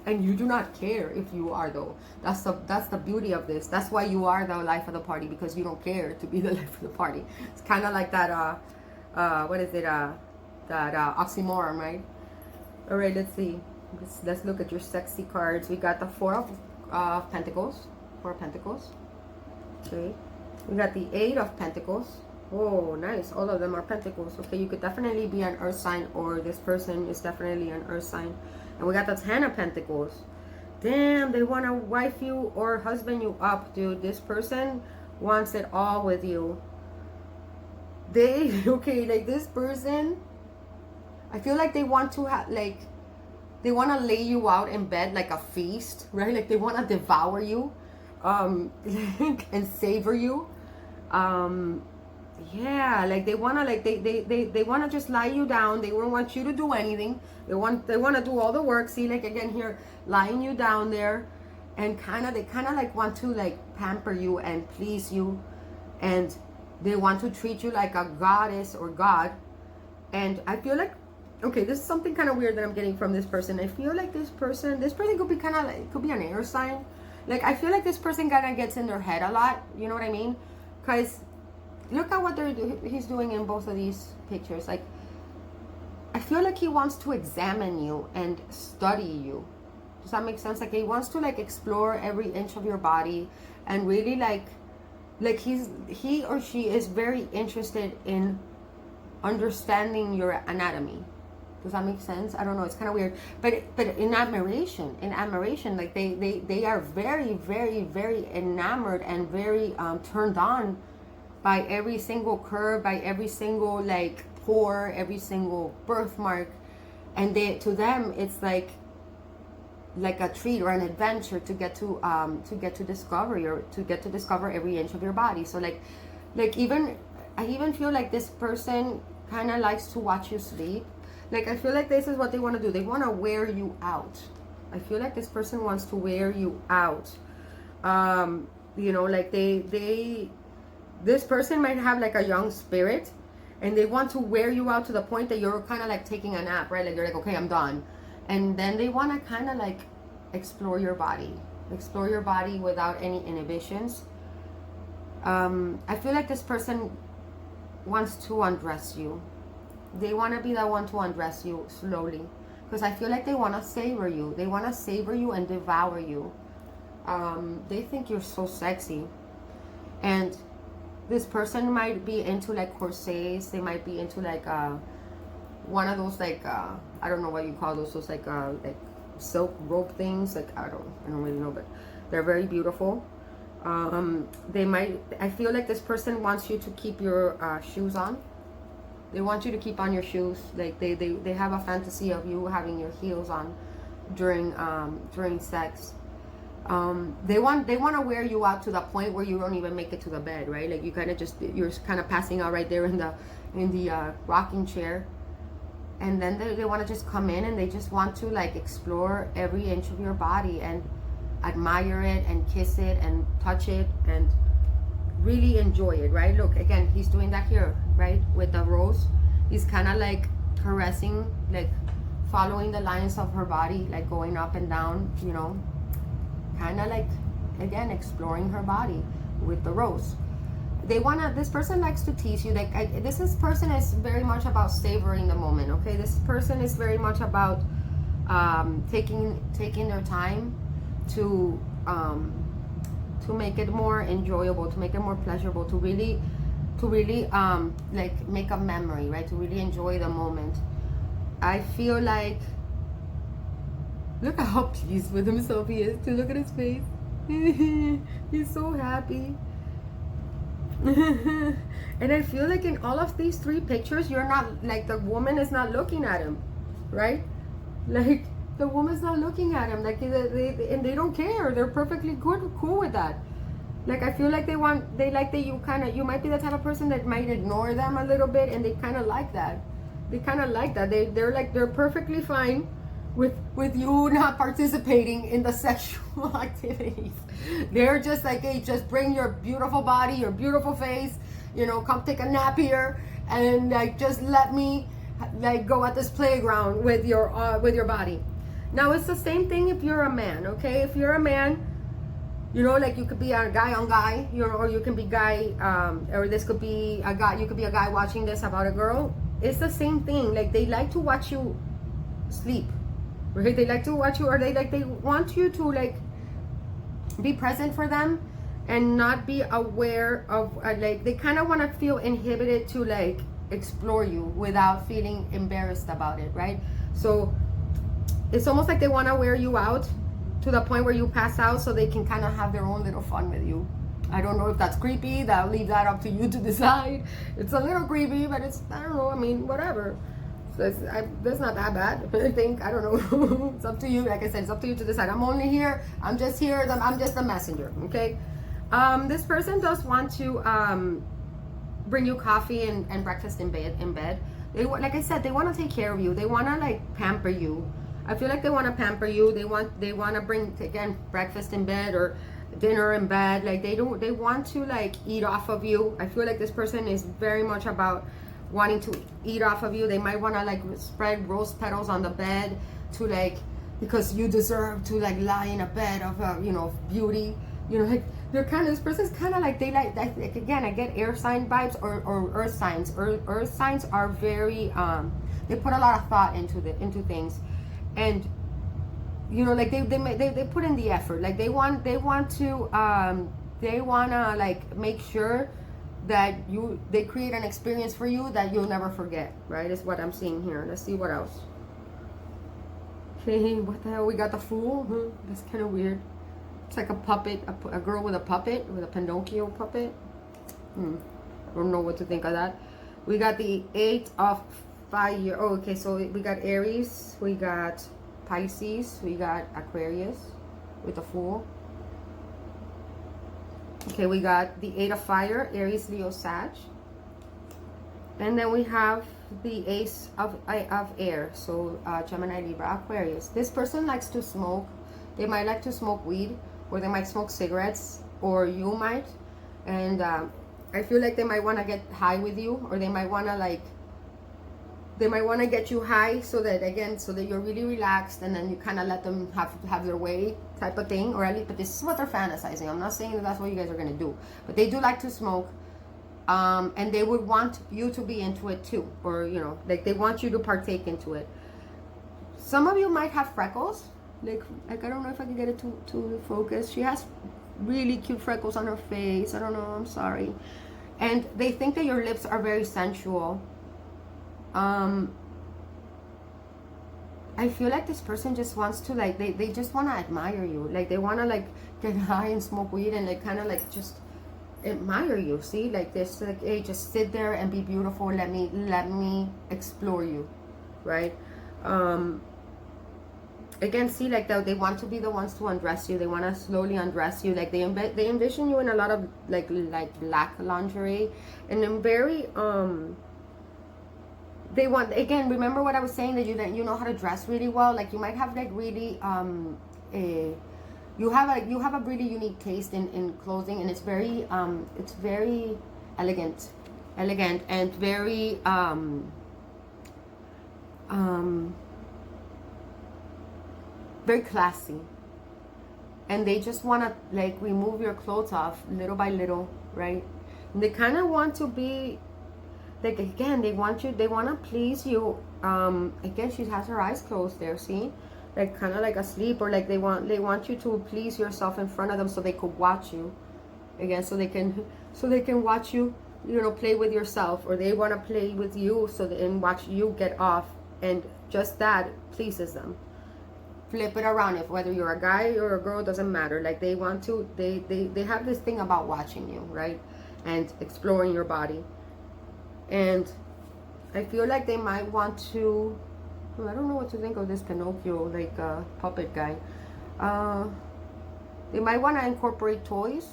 And you do not care if you are, though. That's the beauty of this. That's why you are the life of the party, because you don't care to be the life of the party. It's kind of like that, what is it, that oxymoron, right? All right, let's see. Let's look at your sexy cards. We got the Four of Pentacles. Four of Pentacles. Okay. We got the Eight of Pentacles. Oh, nice. All of them are Pentacles. Okay, you could definitely be an earth sign, or this person is definitely an earth sign. And we got the Ten of Pentacles. Damn, they want to wife you or husband you up, dude. This person wants it all with you. Okay, like this person, I feel like they want to have, like, they want to lay you out in bed like a feast, right? Like they want to devour you, and savor you. Yeah, like they want to, like, they want to just lie you down. They don't want you to do anything. They want to do all the work. See, like, again here, lying you down there, and they kind of like want to, like, pamper you and please you, and they want to treat you like a goddess or god. And I feel like, okay, this is something kind of weird that I'm getting from this person. I feel like this person could be kind of like, could be an air sign. Like, I feel like this person kind of gets in their head a lot. You know what I mean? Because look at what he's doing in both of these pictures. Like, I feel like he wants to examine you and study you. Does that make sense? Like, he wants to, like, explore every inch of your body and really, like he or she is very interested in understanding your anatomy. Does that make sense? I don't know. It's kind of weird, but in admiration, like they are very, very, very enamored and very turned on by every single curve, by every single, like, pore, every single birthmark, and to them it's like a treat or an adventure to get to discover every inch of your body. So like I even feel like this person kind of likes to watch you sleep. Like, I feel like this is what they want to do. They want to wear you out. I feel like this person wants to wear you out. You know, like this person might have like a young spirit, and they want to wear you out to the point that you're kind of like taking a nap, right? Like, you're like, okay, I'm done. And then they want to kind of like explore your body without any inhibitions. I feel like this person wants to undress you. They want to be the one to undress you slowly, because I feel like they want to savor you. They want to savor you and devour you. They think you're so sexy. And this person might be into like corsets. They might be into like one of those, like I don't know what you call those like silk rope things. Like, I don't really know, but they're very beautiful. I feel like this person wants you to keep your shoes on. They want you to keep on your shoes. Like they have a fantasy of you having your heels on during sex. They want to wear you out to the point where you don't even make it to the bed, right? Like, you're kind of passing out right there in the rocking chair. And then they want to just come in, and they just want to, like, explore every inch of your body and admire it and kiss it and touch it and really enjoy it, right? Look, again, he's doing that here, right? With the rose. He's kind of like caressing, like following the lines of her body, like going up and down, you know, kind of like, again, exploring her body with the rose. This person likes to tease you. Like, this person is very much about savoring the moment, okay? This person is very much about taking their time to make it more enjoyable, to make it more pleasurable, to really like make a memory, right? To really enjoy the moment. I feel like, look at how pleased with himself he is. To look at his face. He's so happy. And I feel like in all of these three pictures, you're not, like, the woman is not looking at him, right? Like, the woman's not looking at him, like, and they don't care. They're perfectly cool with that. Like, I feel like they like that you might be the type of person that might ignore them a little bit, and they kind of like that. They're perfectly fine with you not participating in the sexual activities. They're just like, hey, just bring your beautiful body, your beautiful face, you know, come take a nap here, and like, just let me, like, go at this playground with your body. Now, it's the same thing if you're a man, okay? If you're a man, you know, like, you could be a guy on guy, you know, or you can be guy, or this could be a guy, you could be a guy watching this about a girl. It's the same thing. Like, they like to watch you sleep, right? They like to watch you, or they want you to, like, be present for them and not be aware of, like, they kind of want to feel inhibited to, like, explore you without feeling embarrassed about it, right? So it's almost like they want to wear you out to the point where you pass out, so they can kind of have their own little fun with you. I don't know if that's creepy. I'll leave that up to you to decide. It's a little creepy, but it's, I don't know, I mean, whatever. So that's not that bad. I think, I don't know. It's up to you. Like I said, it's up to you to decide. I'm only here. I'm just here. I'm just a messenger. Okay. This person does want to bring you coffee and breakfast in bed. They, like I said, they want to take care of you. They want to like pamper you. I feel like they want to pamper you. They want to bring, again, breakfast in bed or dinner in bed. Like they want to like eat off of you. I feel like this person is very much about wanting to eat off of you. They might want to like spread rose petals on the bed to like, because you deserve to like lie in a bed of you know, beauty. You know, like they're kind of, this person's kind of like, they like again, I get air sign vibes or earth signs. Earth signs are very they put a lot of thought into things, and you know, like they put in the effort. Like they want to like make sure that they create an experience for you that you'll never forget, right? Is what I'm seeing here. Let's see what else. Okay, what the hell? We got the Fool. That's kind of weird. It's like a puppet, a girl with a puppet, with a Pinocchio puppet. I don't know what to think of that. We got the 8 of Fire. Oh, okay, so we got Aries, we got Pisces, we got Aquarius with the Fool. Okay, we got the 8 of Fire, Aries, Leo, Sag. And then we have the Ace of Air, so Gemini, Libra, Aquarius. This person likes to smoke. They might like to smoke weed, or they might smoke cigarettes, or you might. And I feel like they might want to get high with you, or they might want to like, they might want to get you high so that, again, so that you're really relaxed, and then you kind of let them have their way type of thing, or at least, but this is what they're fantasizing. I'm not saying that that's what you guys are going to do, but they do like to smoke, and they would want you to be into it too, or, you know, like they want you to partake into it. Some of you might have freckles, like I don't know if I can get it to focus. She has really cute freckles on her face. I don't know, I'm sorry. And they think that your lips are very sensual. I feel like this person just wants to like, they just want to admire you. Like they want to like get high and smoke weed and like kind of like just admire you. See, like this, like, hey, just sit there and be beautiful. Let me explore you, right? Again, see, like they want to be the ones to undress you. They want to slowly undress you. Like they envision you in a lot of like black lingerie, and then very they want, again, remember what I was saying, that you know how to dress really well. Like you might have like really you have a really unique taste in clothing, and it's very elegant and very very classy. And they just want to like remove your clothes off little by little, right? And they kind of want to be like, again, they want to please you. Again, she has her eyes closed there, see, like kind of like asleep, or like they want you to please yourself in front of them so they could watch you, again, so they can watch you, you know, play with yourself, or they want to play with you and watch you get off, and just that pleases them. Flip it around, if whether you're a guy or a girl, doesn't matter. Like they want to, they have this thing about watching you, right, and exploring your body. And I feel like they might want to, I don't know what to think of this Pinocchio, like puppet guy. They might want to incorporate toys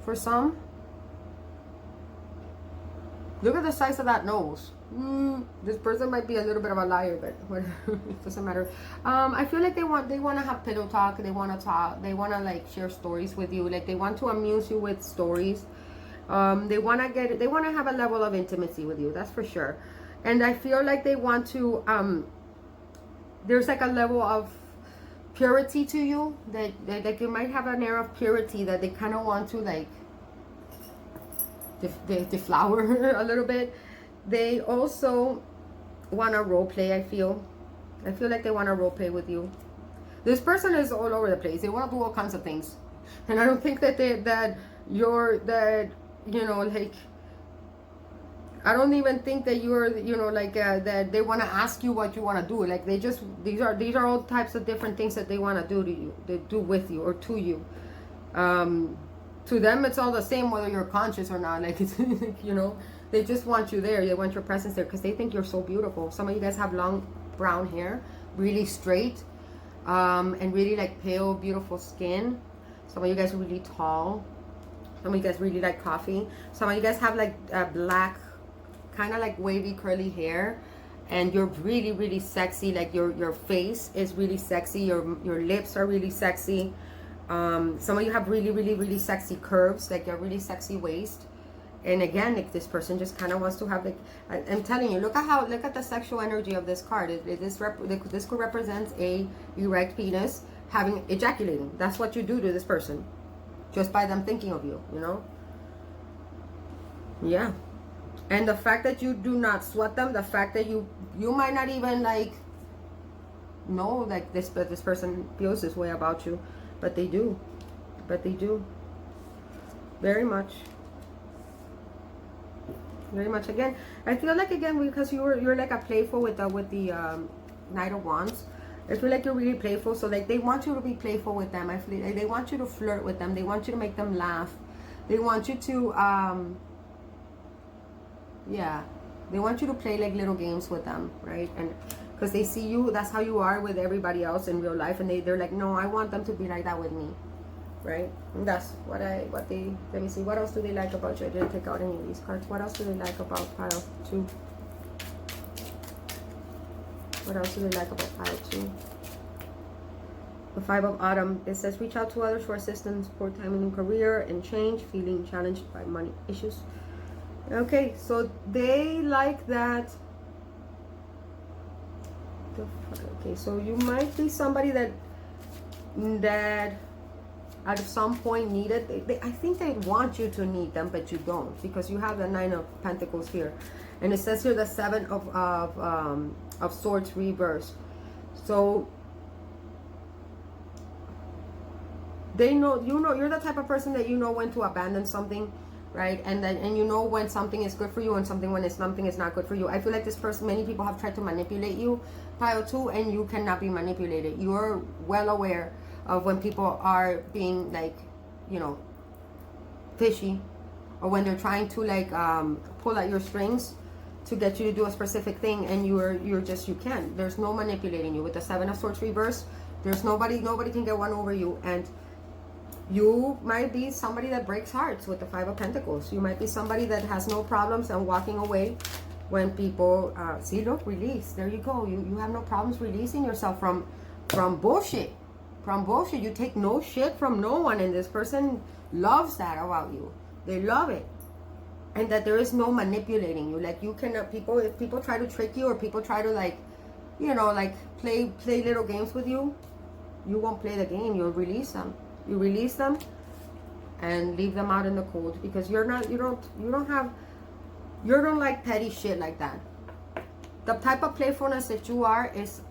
for some. Look at the size of that nose. This person might be a little bit of a liar, but whatever. It doesn't matter. I feel like they want to have pillow talk. They want to talk. They want to like share stories with you. Like they want to amuse you with stories. They want to have a level of intimacy with you. That's for sure. And I feel like they want to. There's like a level of purity to you that you might have an air of purity that they kind of want to like deflower a little bit. They also want to role play. I feel like they want to role play with you. This person is all over the place. They want to do all kinds of things, and I don't think that you know, like, I don't even think that you're, you know, like that they want to ask you what you want to do. Like they just, these are all types of different things that they want to do to you, they do with you or to you. to them it's all the same whether you're conscious or not. Like, it's, you know, they just want you there. They want your presence there because they think you're so beautiful. Some of you guys have long brown hair, really straight, and really like pale, beautiful skin. Some of you guys are really tall. Some of you guys really like coffee. Some of you guys have like black, kind of like wavy curly hair, and you're really, really sexy. Like your face is really sexy. Your lips are really sexy. Some of you have really, really, really sexy curves, like a really sexy waist. And again, like this person just kind of wants to have, like, I'm telling you, look at the sexual energy of this card. This could represent a erect penis having ejaculating. That's what you do to this person, just by them thinking of you, you know? Yeah. And the fact that you do not sweat them, the fact that you might not even like know like this person feels this way about you, but they do. But they do. Very much. Very much. Again, I feel like, again, because you're like a playful with the Knight of Wands. I feel like you're really playful, so like they want you to be playful with them. I feel like they want you to flirt with them. They want you to make them laugh. They want you to yeah, they want you to play like little games with them, right? And because they see you, that's how you are with everybody else in real life, and they're like, no, I want them to be like that with me, right? And that's what they, let me see, what else do they like about you? I didn't take out any of these cards. What else do they like about pile 2? What else do they like about pile 2? The 5 of Autumn. It says, reach out to others for assistance, poor time in career and change, feeling challenged by money issues. Okay, so they like that. Okay, so you might be somebody that at some point needed. I think they want you to need them, but you don't, because you have the 9 of Pentacles here, and it says here the 7 of Swords reverse. So they know, you're the type of person that you know when to abandon something, right? And you know when something is good for you and something is not good for you. I feel like this person, many people have tried to manipulate you, pile 2, and you cannot be manipulated. You're well aware of when people are being like, you know, fishy, or when they're trying to like pull at your strings to get you to do a specific thing, and you can't. There's no manipulating you. With the 7 of Swords reverse, there's nobody can get one over you. And you might be somebody that breaks hearts with the 5 of Pentacles. You might be somebody that has no problems and walking away when people see, look, release. There you go. You have no problems releasing yourself from bullshit. From bullshit. You take no shit from no one, and this person loves that about you. They love it. And that there is no manipulating you. Like, you cannot, if people try to trick you, or people try to, like, you know, like play little games with you, you won't play the game. You'll release them. You release them and leave them out in the cold, because you don't like petty shit like that. The type of playfulness that you are is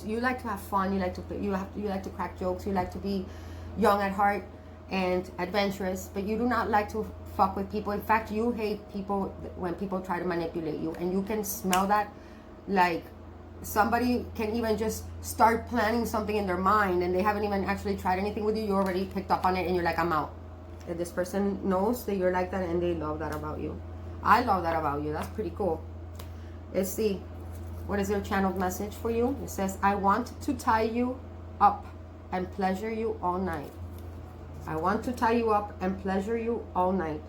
you like to have fun. You like to play, you like to crack jokes. You like to be young at heart and adventurous, but you do not like to fuck with people. In fact, you hate people when people try to manipulate you, and you can smell that. Like, somebody can even just start planning something in their mind and they haven't even actually tried anything with you. You already picked up on it and you're like, I'm out. And this person knows that you're like that, and they love that about you. I love that about you. That's pretty cool. Let's see. What is their channeled message for you? It says, I want to tie you up and pleasure you all night. I want to tie you up and pleasure you all night.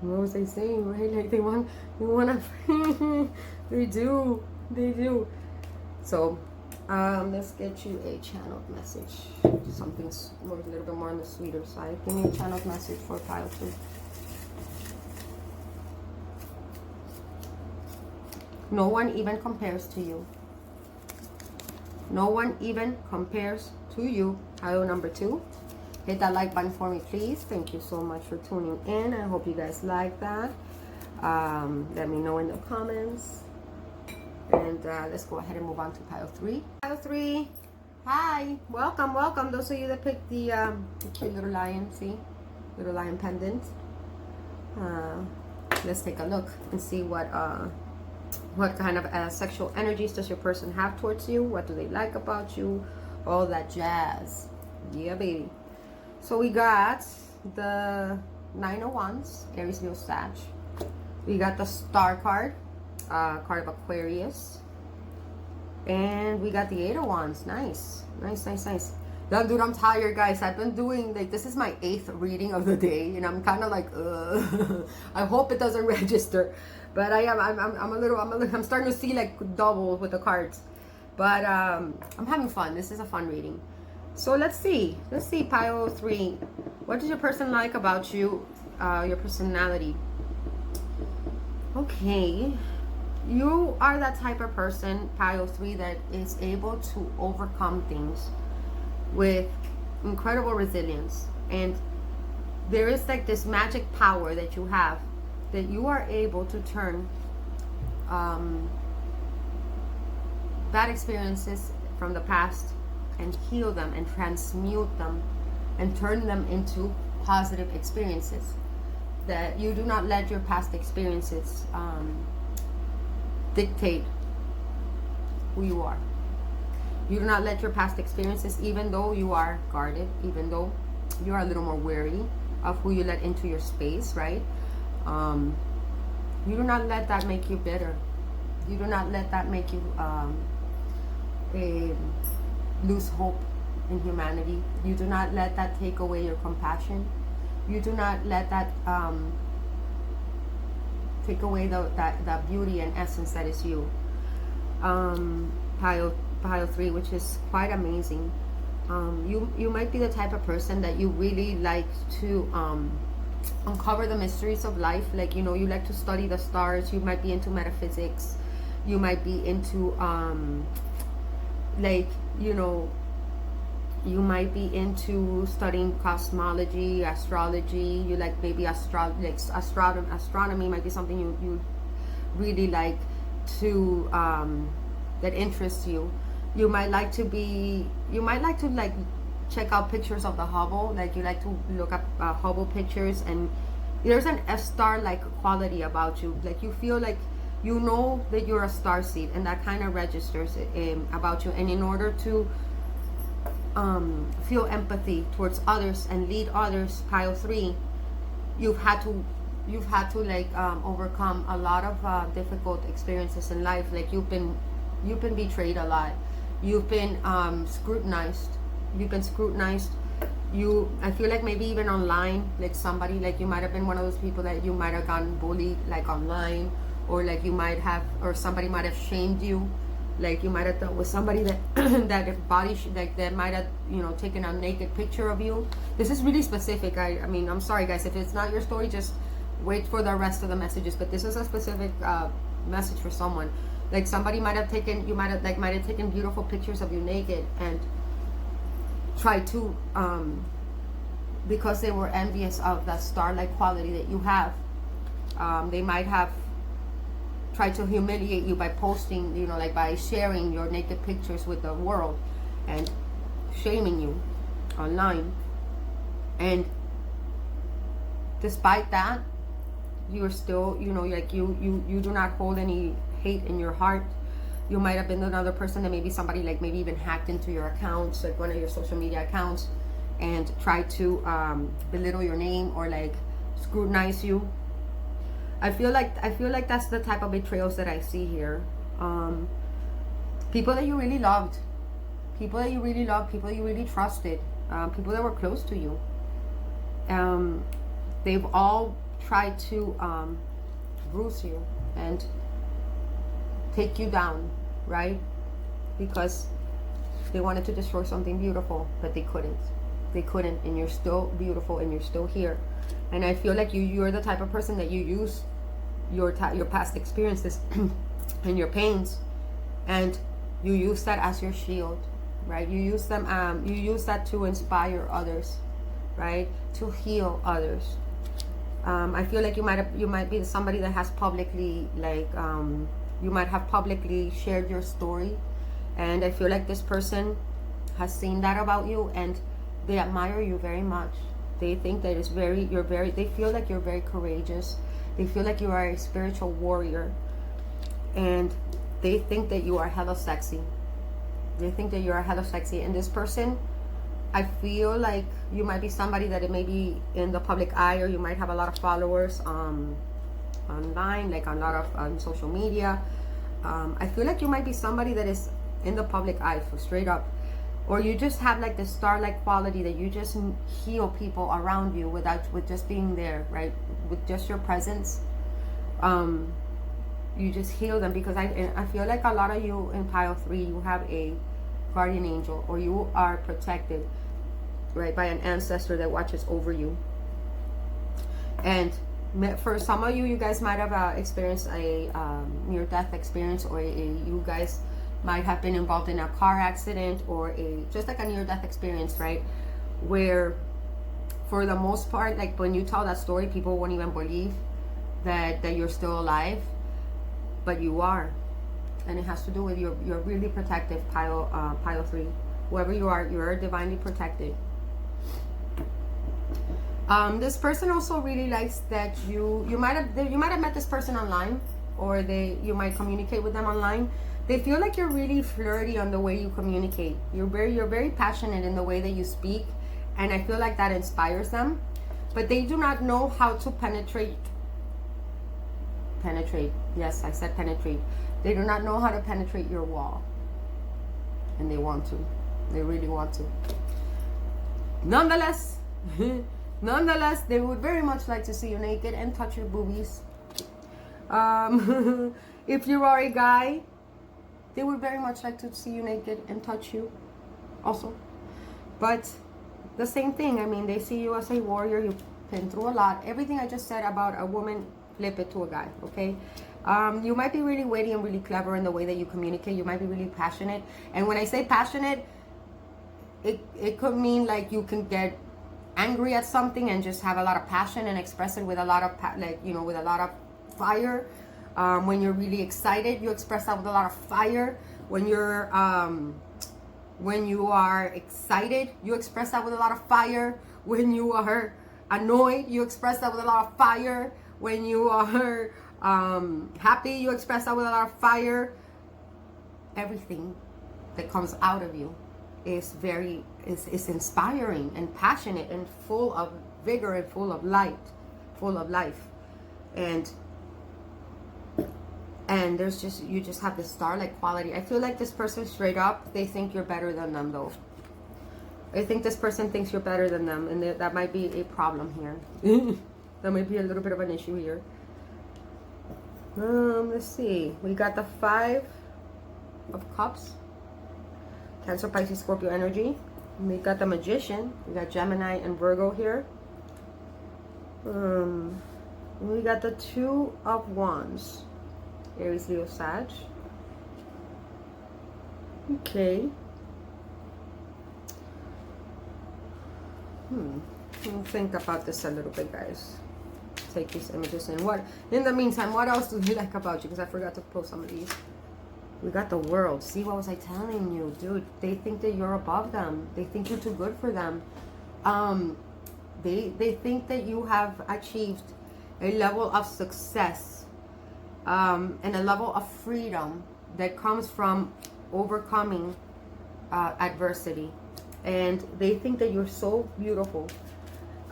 What was they saying, right? Like, they want to, they do. So, let's get you a channeled message. Something more, a little bit more on the sweeter side. Give me a channeled message for pile 2. No one even compares to you. No one even compares to you. Pile number 2. Hit that like button for me, please. Thank you so much for tuning in. I hope you guys like that. Let me know in the comments. And let's go ahead and move on to pile 3. Pile 3. Hi. Welcome, welcome. Those of you that picked the cute little lion, see? Little lion pendant. Let's take a look and see what kind of sexual energies does your person have towards you? What do they like about you? All that jazz. Yeah, baby. So we got the Nine of Wands, Aries, Leo, Sag. We got the Star card, card of Aquarius. And we got the Eight of Wands. Nice. Nice, nice, nice. Yeah, dude, I'm tired, guys. I've been doing, like, this is my 8th reading of the day. And I'm kind of like, I hope it doesn't register. But I'm starting to see, like, double with the cards. But I'm having fun. This is a fun reading. So let's see. Let's see, Pile 3. What does your person like about you? Your personality. Okay. You are that type of person, Pile 3, that is able to overcome things with incredible resilience. And there is like this magic power that you have, that you are able to turn bad experiences from the past and heal them and transmute them and turn them into positive experiences. That you do not let your past experiences dictate who you are. You do not let your past experiences, even though you are guarded, even though you are a little more wary of who you let into your space, right? You do not let that make you bitter. You do not let that make you lose hope in humanity. You do not let that take away your compassion. You do not let that take away that beauty and essence that is you. Pile 3, which is quite amazing. You might be the type of person that you really like to uncover the mysteries of life. Like, you know, you like to study the stars. You might be into metaphysics. You might be into like, you know, you might be into studying cosmology, astrology. You like maybe astronomy might be something you really like to that interests you. You might like to like check out pictures of the Hubble. Like, you like to look up Hubble pictures, and there's an star like quality about you. Like, you feel like you know that you're a starseed, and that kind of registers about you. And in order to feel empathy towards others and lead others, Pile 3, you've had to like overcome a lot of difficult experiences in life. Like, you've been betrayed a lot. You've been scrutinized. I feel like maybe even online, like somebody, like you might have been one of those people that you might have gotten bullied, like online, or like you might have, or somebody might have shamed you. Like, you might have dealt with somebody that that might have, you know, taken a naked picture of you. This is really specific. I mean, I'm sorry, guys, if it's not your story, just wait for the rest of the messages. But this is a specific message for someone. Like, somebody might have taken taken beautiful pictures of you naked and tried to because they were envious of that star-like quality that you have. They might have tried to humiliate you by posting, you know, like by sharing your naked pictures with the world and shaming you online. And despite that, you're still, you know, like you do not hold any hate in your heart. You might have been another person that maybe somebody like maybe even hacked into your accounts, like one of your social media accounts, and tried to belittle your name or like scrutinize you. I feel like that's the type of betrayals that I see here. People that you really loved, people that you really trusted, people that were close to you. They've all tried to bruise you and take you down, right? Because they wanted to destroy something beautiful, but they couldn't. And you're still beautiful, and you're still here. And I feel like you're the type of person that you use your past experiences and your pains, and you use that as your shield, right? You use them. You use that to inspire others, right? To heal others. I feel like you might be somebody that has publicly you might have publicly shared your story, and I feel like this person has seen that about you, and they admire you very much. They think that they feel like you're very courageous. They feel like you are a spiritual warrior, and they think that you are hella sexy. And this person I feel like you might be somebody that it may be in the public eye, or you might have a lot of followers online, like a lot of on social media. I feel like you might be somebody that is in the public eye, for straight up, or you just have like the star-like quality that you just heal people around you with just being there, right? With just your presence, you just heal them, because I feel like a lot of you in pile 3, you have a guardian angel, or you are protected, right, by an ancestor that watches over you. And for some of you, you guys might have experienced a near-death experience, or you guys might have been involved in a car accident, or just like a near-death experience, right? Where, for the most part, like when you tell that story, people won't even believe that you're still alive, but you are, and it has to do with you're really protective, pile 3. Whoever you are divinely protected. This person also really likes that you might have met this person online, or you might communicate with them online. They feel like you're really flirty on the way you communicate. You're very passionate in the way that you speak, and I feel like that inspires them. But they do not know how to penetrate. Yes, I said penetrate. They do not know how to penetrate your wall, and they want to. They really want to. Nonetheless, they would very much like to see you naked and touch your boobies. If you are a guy, they would very much like to see you naked and touch you also. But the same thing, I mean, they see you as a warrior. You've been through a lot. Everything I just said about a woman, flip it to a guy, okay? You might be really witty and really clever in the way that you communicate. You might be really passionate. And when I say passionate, it could mean like you can get angry at something and just have a lot of passion and express it with a lot of with a lot of fire. When you're really excited, you express that with a lot of fire. When you are excited, you express that with a lot of fire. When you are annoyed, you express that with a lot of fire. When you are happy, you express that with a lot of fire. Everything that comes out of you is inspiring and passionate and full of vigor and full of life. And you just have this star-like quality. I feel like this person, straight up, they think you're better than them, though. I think this person thinks you're better than them, and that might be a problem here. That might be a little bit of an issue here. Let's see. We got the 5 of Cups. Cancer, Pisces, Scorpio energy. We got the Magician. We got Gemini and Virgo here. We got the 2 of Wands. Aries, Leo, Sag. Okay. Let me think about this a little bit, guys. Take these images in. In the meantime, what else do they like about you? Because I forgot to post some of these. We got the World. See, what was I telling you, dude? They think that you're above them. They think you're too good for them. They think that you have achieved a level of success and a level of freedom that comes from overcoming adversity. And they think that you're so beautiful.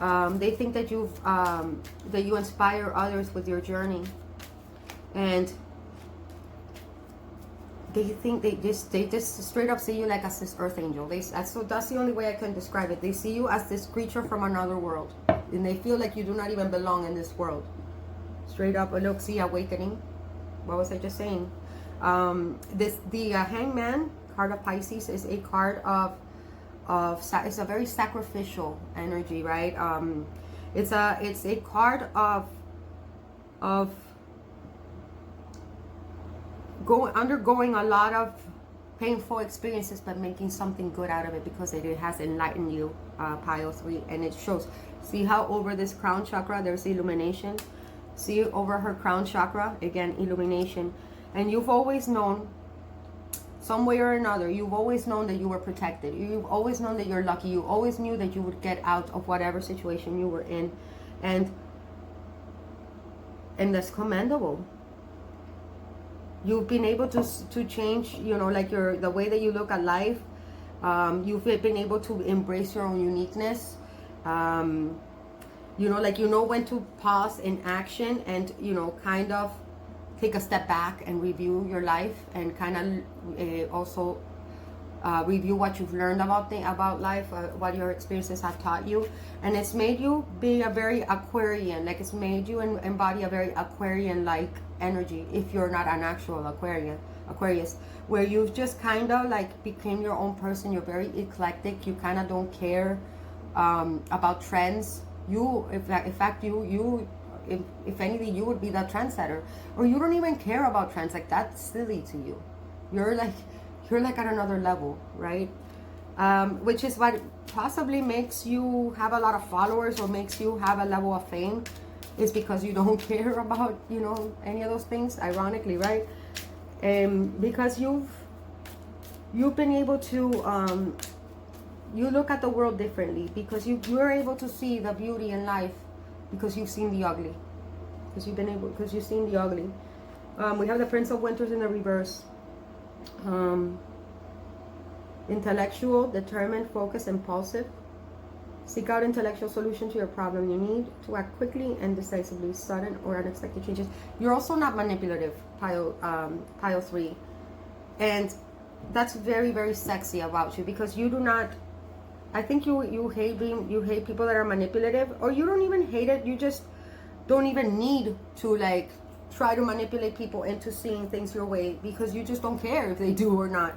They think that you inspire others with your journey, and they think they just straight up see you like as this earth angel. That's the only way I can describe it. They see you as this creature from another world, and they feel like you do not even belong in this world. Straight up. Look, see, awakening. What was I just saying? The Hangman card of Pisces is a card it's a very sacrificial energy, right? It's a card of undergoing a lot of painful experiences, but making something good out of it, because it has enlightened you, pile 3, and it shows. See how over this crown chakra there's illumination? See, over her crown chakra, again, illumination. And you've always known, some way or another, you've always known that you were protected. You've always known that you're lucky. You always knew that you would get out of whatever situation you were in. And that's commendable. You've been able to change, like the way that you look at life. You've been able to embrace your own uniqueness. You know, like, you know when to pause in action and, you know, kind of take a step back and review your life, and kind of also review what you've learned about life, what your experiences have taught you. And it's made you be a very Aquarian, like it's made you embody a very Aquarian-like energy, if you're not an actual Aquarius, where you've just kind of like became your own person. You're very eclectic. You kind of don't care about trends. If anything, you would be the trendsetter, or you don't even care about trends. Like, that's silly to you. You're like at another level, right? Which is what possibly makes you have a lot of followers, or makes you have a level of fame, is because you don't care about, you know, any of those things, ironically, right? Because you've been able to you look at the world differently, because you're able to see the beauty in life, because you've seen the ugly, because you've seen the ugly. We have the Prince of Winters in the reverse. Intellectual, determined, focused, impulsive. Seek out intellectual solution to your problem. You need to act quickly and decisively. Sudden or unexpected changes. You're also not manipulative, pile 3, and that's very, very sexy about you, because you do not. I think you hate people that are manipulative, or you don't even hate it. You just don't even need to like try to manipulate people into seeing things your way, because you just don't care if they do or not.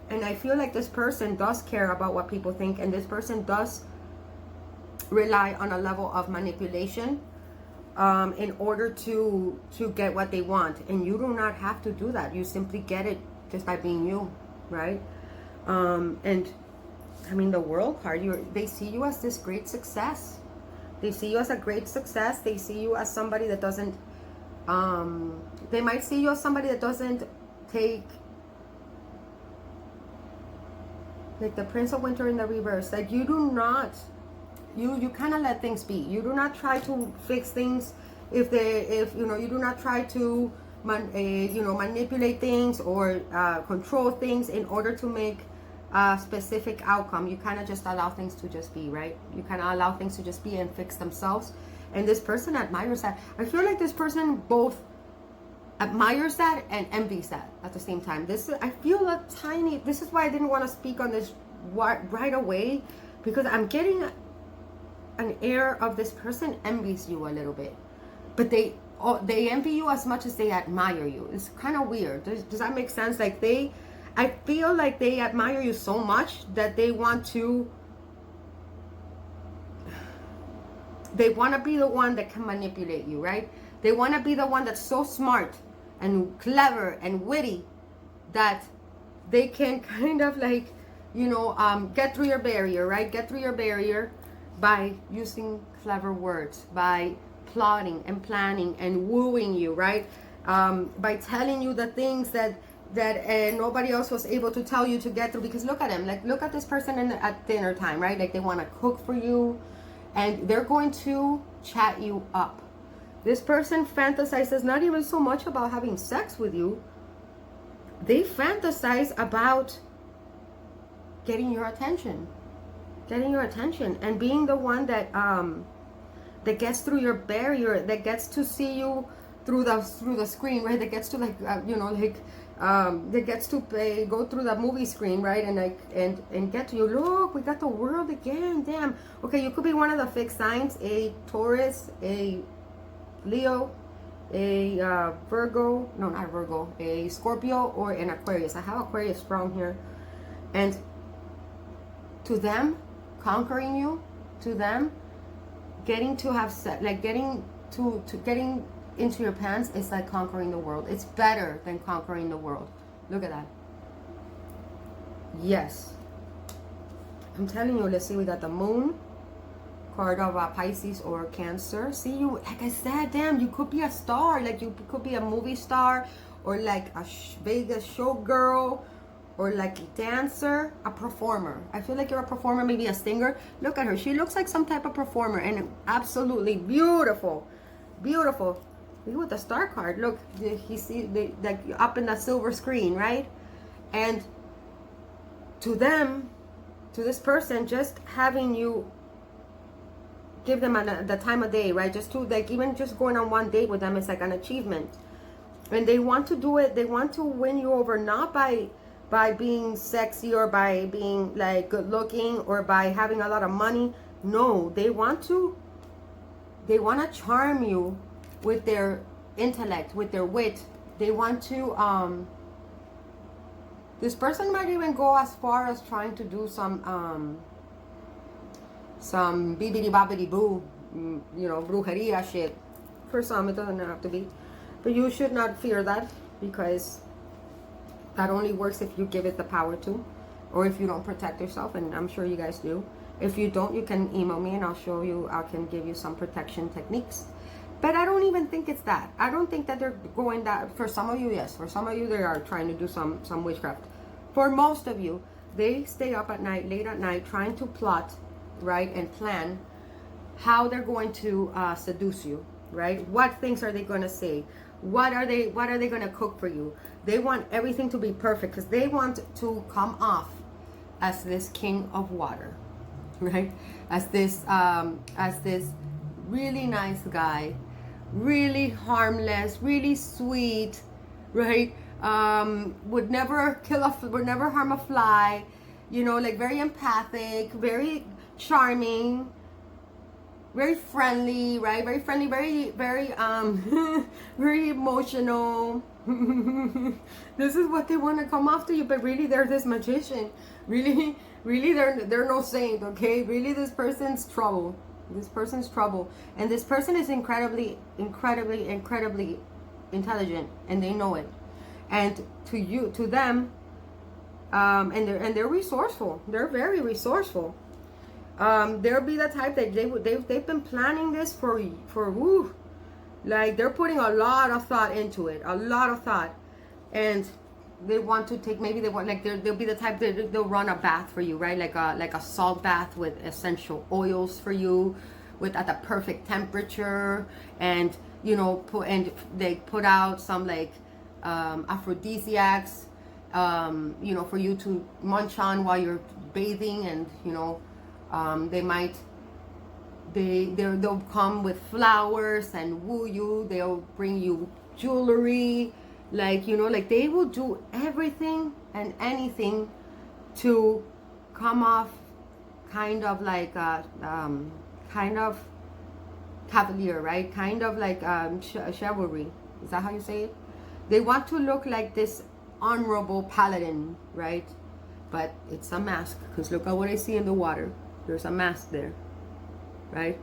And I feel like this person does care about what people think, and this person does rely on a level of manipulation in order to get what they want. And you do not have to do that. You simply get it just by being you, right? And I mean, the World card, they see you as this great success. They see you as a great success. They see you as somebody that doesn't, they might see you as somebody that doesn't take, like the Prince of Winter in the reverse. Like, you do not, you kind of let things be. You do not try to fix things if you know, you do not try to, you know, manipulate things or control things in order to make a specific outcome. You kind of just allow things to just be, right? You kind of allow things to just be and fix themselves. And this person admires that. I feel like this person both admires that and envies that at the same time. I feel a tiny, this is why I didn't want to speak on this right away, because I'm getting an air of this person envies you a little bit, but they envy you as much as they admire you. It's kind of weird. Does that make sense? Like, I feel like they admire you so much that they want to be the one that can manipulate you, right? They want to be the one that's so smart and clever and witty that they can kind of like, you know, get through your barrier, right? Get through your barrier by using clever words, by plotting and planning and wooing you, right? By telling you the things that nobody else was able to tell you to get through. Because look at him, like, look at this person at dinner time, right? Like, they want to cook for you, and they're going to chat you up. This person fantasizes not even so much about having sex with you. They fantasize about getting your attention, and being the one that gets through your barrier, that gets to see you through the screen, right? That gets to like you know, like that gets to go through the movie screen, right? And like and get to you. Look, we got the world again. Damn. Okay, you could be one of the fixed signs: a Taurus, a Leo, a Virgo. No, not Virgo. A Scorpio or an Aquarius. I have Aquarius strong here, and to them, conquering you, to them, getting to have like getting into your pants is like conquering the world. It's better than conquering the world. Look at that. Yes, I'm telling you. Let's see, we got the Moon card of Pisces or Cancer. See, you, like I said, damn, you could be a star. Like, you could be a movie star, or like a Vegas showgirl, or like a dancer, a performer. I feel like you're a performer, maybe a singer. Look at her. She looks like some type of performer, and absolutely beautiful. Beautiful. Look with the star card. Look, you see, like up in the silver screen, right? And to them, to this person, just having you give them the time of day, right? Just to, like, even just going on one date with them is like an achievement. And they want to do it, they want to win you over, not by being sexy or by being like good looking or by having a lot of money. No, they want to charm you with their intellect, with their wit. They want to this person might even go as far as trying to do some bibbidi bobbidi boo, you know, brujeria shit. For some, it doesn't have to be, but you should not fear that, because that only works if you give it the power to, or if you don't protect yourself, and I'm sure you guys do. If you don't, you can email me and I'll show you, I can give you some protection techniques. But I don't even think it's that. I don't think that they're going that. For some of you, yes. For some of you, they are trying to do some witchcraft. For most of you, they stay up at night, late at night, trying to plot, right, and plan how they're going to seduce you, right? What things are they going to say? What are they going to cook for you? They want everything to be perfect, because they want to come off as this king of water, right? As this really nice guy, really harmless, really sweet, right? Would never harm a fly, you know, like very empathic, very charming, very friendly, right? Very friendly, very very emotional. This is what they want to come after you, but really they're this magician. Really they're no saint, okay? Really, this person's trouble. This person's trouble. And this person is incredibly intelligent, and they know it. And to them, and they're resourceful. They're very resourceful. They'll be the type that they've been planning this for woo, like they're putting a lot of thought into it, a lot of thought, and they want to take, maybe they want, like they'll be the type that they'll run a bath for you, right? Like a salt bath with essential oils for you, at the perfect temperature, and you know, they put out some like aphrodisiacs, you know, for you to munch on while you're bathing, and you know, they'll come with flowers and woo you. They'll bring you jewelry, like, you know, like they will do everything and anything to come off kind of like kind of cavalier, right? Kind of like chivalry. Is that how you say it? They want to look like this honorable paladin, right? But it's a mask, because look at what I see in the water. There's a mask there, right?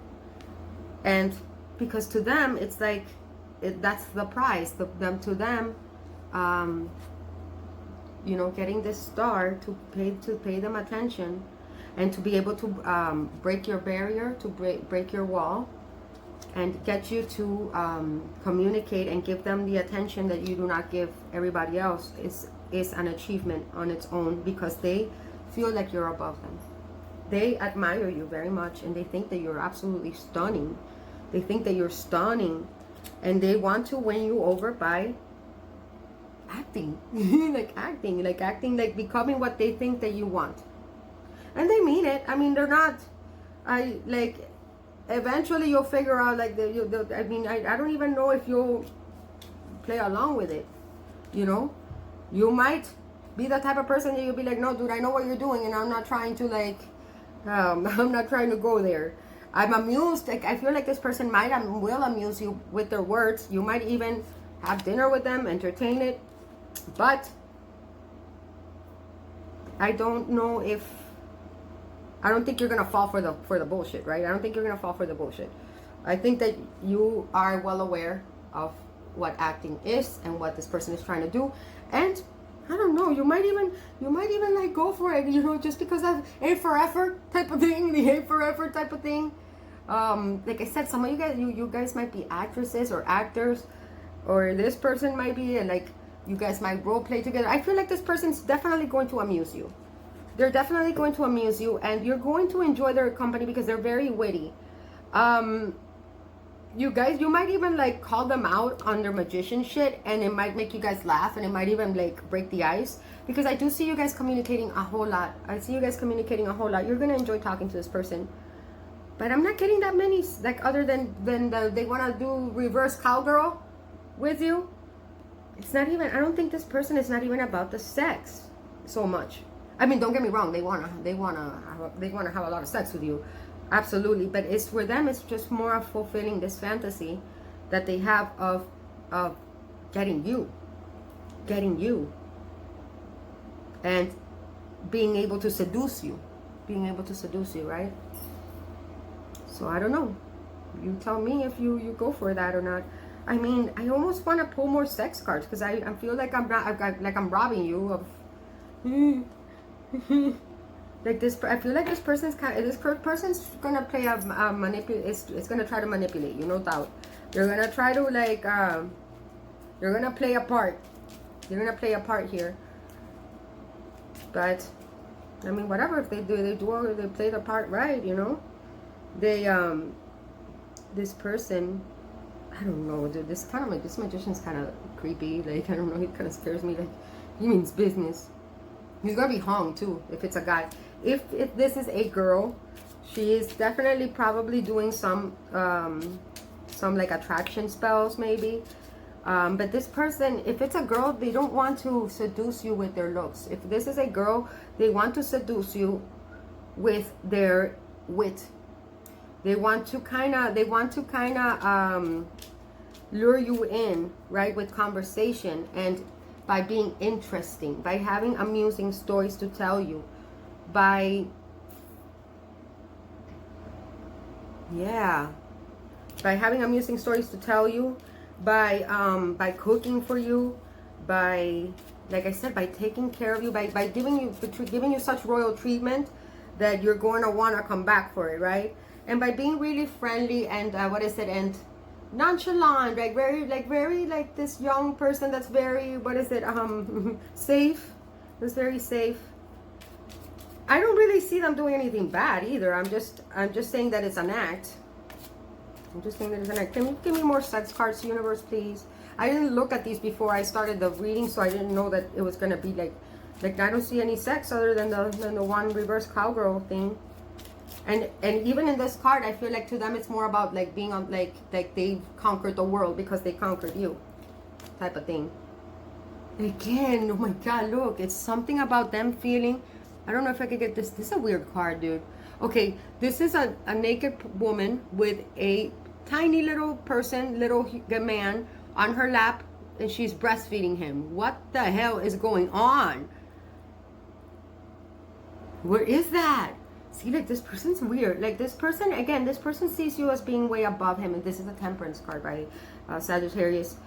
And because to them, it's like, that's the prize. To them, you know, getting this star to pay them attention, and to be able to break your barrier, to break your wall, and get you to communicate and give them the attention that you do not give everybody else is an achievement on its own, because they feel like you're above them. They admire you very much, and they think that you're absolutely stunning. They think that you're stunning, and they want to win you over by acting, like becoming what they think that you want. And they mean it. I mean, they're not, eventually you'll figure out, like, I mean, I don't even know if you'll play along with it, you know? You might be the type of person that you'll be like, no, dude, I know what you're doing, and I'm not trying to, like, I'm not trying to go there. I'm amused. Like, I feel like this person might and will amuse you with their words. You might even have dinner with them, entertain it. But I don't know if, I don't think you're gonna fall for the bullshit, right? I don't think you're gonna fall for the bullshit. I think that you are well aware of what acting is and what this person is trying to do, and I don't know, you might even like go for it, you know, just because of A for effort type of thing, the A for effort type of thing. Like I said, some of you guys might be actresses or actors, or this person might be, and like you guys might role play together. I feel like this person's definitely going to amuse you. They're definitely going to amuse you, and you're going to enjoy their company because they're very witty. you guys, you might even like call them out on their magician shit, and it might make you guys laugh, and it might even like break the ice, because I do see you guys communicating a whole lot. I see you guys communicating a whole lot. You're gonna enjoy talking to this person, but I'm not getting that many, like, other than they want to do reverse cowgirl with you. It's not even, I don't think this person is not even about the sex so much. I mean, don't get me wrong, they wanna have a lot of sex with you, absolutely. But it's, for them, it's just more of fulfilling this fantasy that they have of getting you, and being able to seduce you, right? So I don't know. You tell me if you go for that or not. I mean, I almost want to pull more sex cards, because I feel like I'm robbing you of. Like this, I feel like this person's person's gonna play a manipulate. It's gonna try to manipulate you, no doubt. They're gonna try to like they're gonna play a part. They're gonna play a part here. But I mean, whatever. If they play the part right, you know. They this person, I don't know, dude, this magician's kind of creepy. Like, I don't know, he kind of scares me. Like, he means business. He's gonna be hung too if it's a guy. If this is a girl, she is definitely probably doing some like attraction spells maybe. But this person, if it's a girl, they don't want to seduce you with their looks. If this is a girl, they want to seduce you with their wit. They want to kind of lure you in, right, with conversation, and by being interesting, by having amusing stories to tell you, by having amusing stories to tell you, by cooking for you, by, like I said, by taking care of you, by giving you such royal treatment that you're going to want to come back for it, right? And by being really friendly and and nonchalant, like this young person that's very, safe. That's very safe. I don't really see them doing anything bad either. I'm just saying that it's an act. Can you give me more sex cards, universe, please? I didn't look at these before I started the reading, so I didn't know that it was gonna be like I don't see any sex other than the one reverse cowgirl thing. And even in this card, I feel like to them it's more about like being on like they've conquered the world because they conquered you, type of thing. Again, oh my God, look, it's something about them feeling. I don't know if I could get this. This is a weird card, dude. Okay, this is a naked woman with a tiny little man on her lap, and she's breastfeeding him. What the hell is going on? Where is that? See, like, this person's weird. Like, this person, again, this person sees you as being way above him. And this is a temperance card by Sagittarius.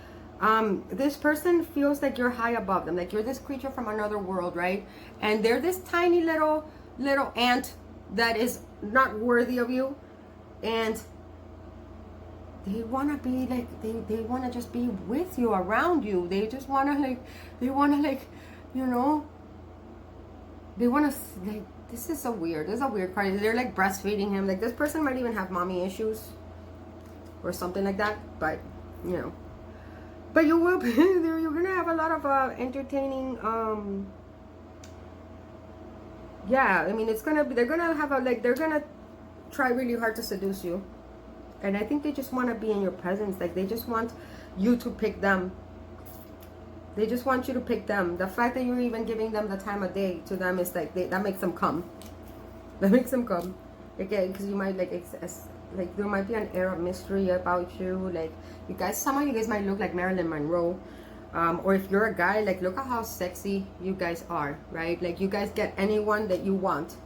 This person feels like you're high above them. Like, you're this creature from another world, right? And they're this tiny little ant that is not worthy of you. And they want to be like, they want to just be with you, around you. They just want to you know, they want to, like, this is a weird card. They're like breastfeeding him. Like, this person might even have mommy issues or something like that. But, you know, but you will be there. You're gonna have a lot of entertaining. Yeah, I mean, it's gonna be. They're gonna have they're gonna try really hard to seduce you, and I think they just want to be in your presence. Like, they just want you to pick them. They just want you to pick them. The fact that you're even giving them the time of day to them is like that makes them come. That makes them come. Again, because you might like there might be an air of mystery about you. Like, you guys, some of you guys might look like Marilyn Monroe, or if you're a guy, like, look at how sexy you guys are, right? Like, you guys get anyone that you want,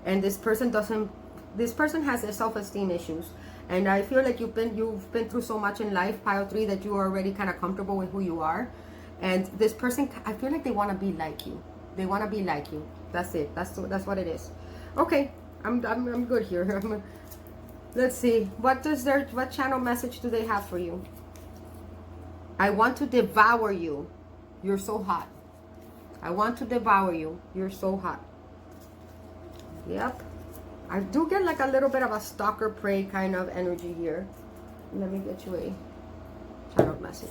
and this person doesn't. This person has self-esteem issues, and I feel like you've been through so much in life, pile 3, that you are already kind of comfortable with who you are. And this person, I feel like they want to be like you. They want to be like you. That's it. That's what it is. Okay, I'm good here. Let's see. What channel message do they have for you? I want to devour you. You're so hot. I want to devour you. You're so hot. Yep. I do get like a little bit of a stalker prey kind of energy here. Let me get you a channel message.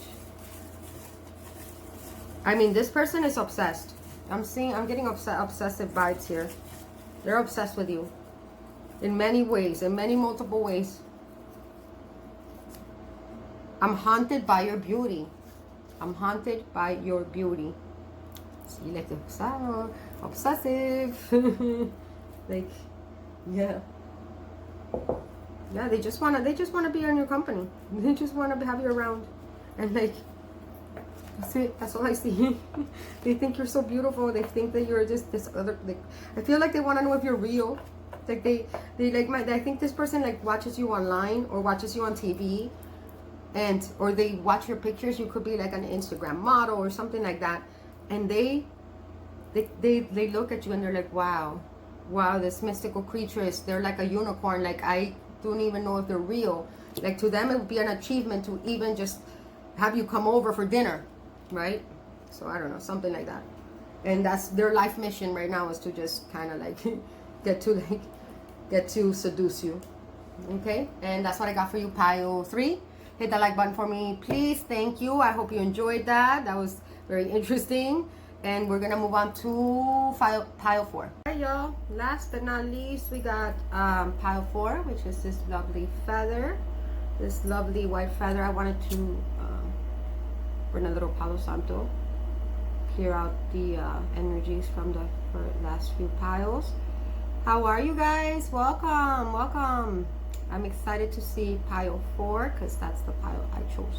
I mean, this person is obsessed. I'm getting obsessive vibes here. They're obsessed with you. In many ways, in many multiple ways. I'm haunted by your beauty. I'm haunted by your beauty. So you like the obsessive. Like, yeah. Yeah, they just wanna be in your company. They just wanna have you around. And like, that's it. That's all I see. They think you're so beautiful. They think that you're just this other. Like, I feel like they want to know if you're real. Like they like I think this person like watches you online or watches you on TV, or they watch your pictures. You could be like an Instagram model or something like that, and they look at you and they're like, wow, this mystical creature is. They're like a unicorn. Like I don't even know if they're real. Like to them, it would be an achievement to even just have you come over for dinner. Right? So I don't know, something like that. And that's their life mission right now, is to just kind of like get to seduce you. Okay? And that's what I got for you, pile 3. Hit the like button for me, please. Thank you. I hope you enjoyed that. That was very interesting. And we're gonna move on to pile 4. All right, y'all. Last but not least, we got pile 4, which is this lovely feather. This lovely white feather. I wanted to bring a little Palo Santo, clear out the energies from the last few piles. How are you guys? Welcome, welcome. I'm excited to see pile 4 because that's the pile I chose.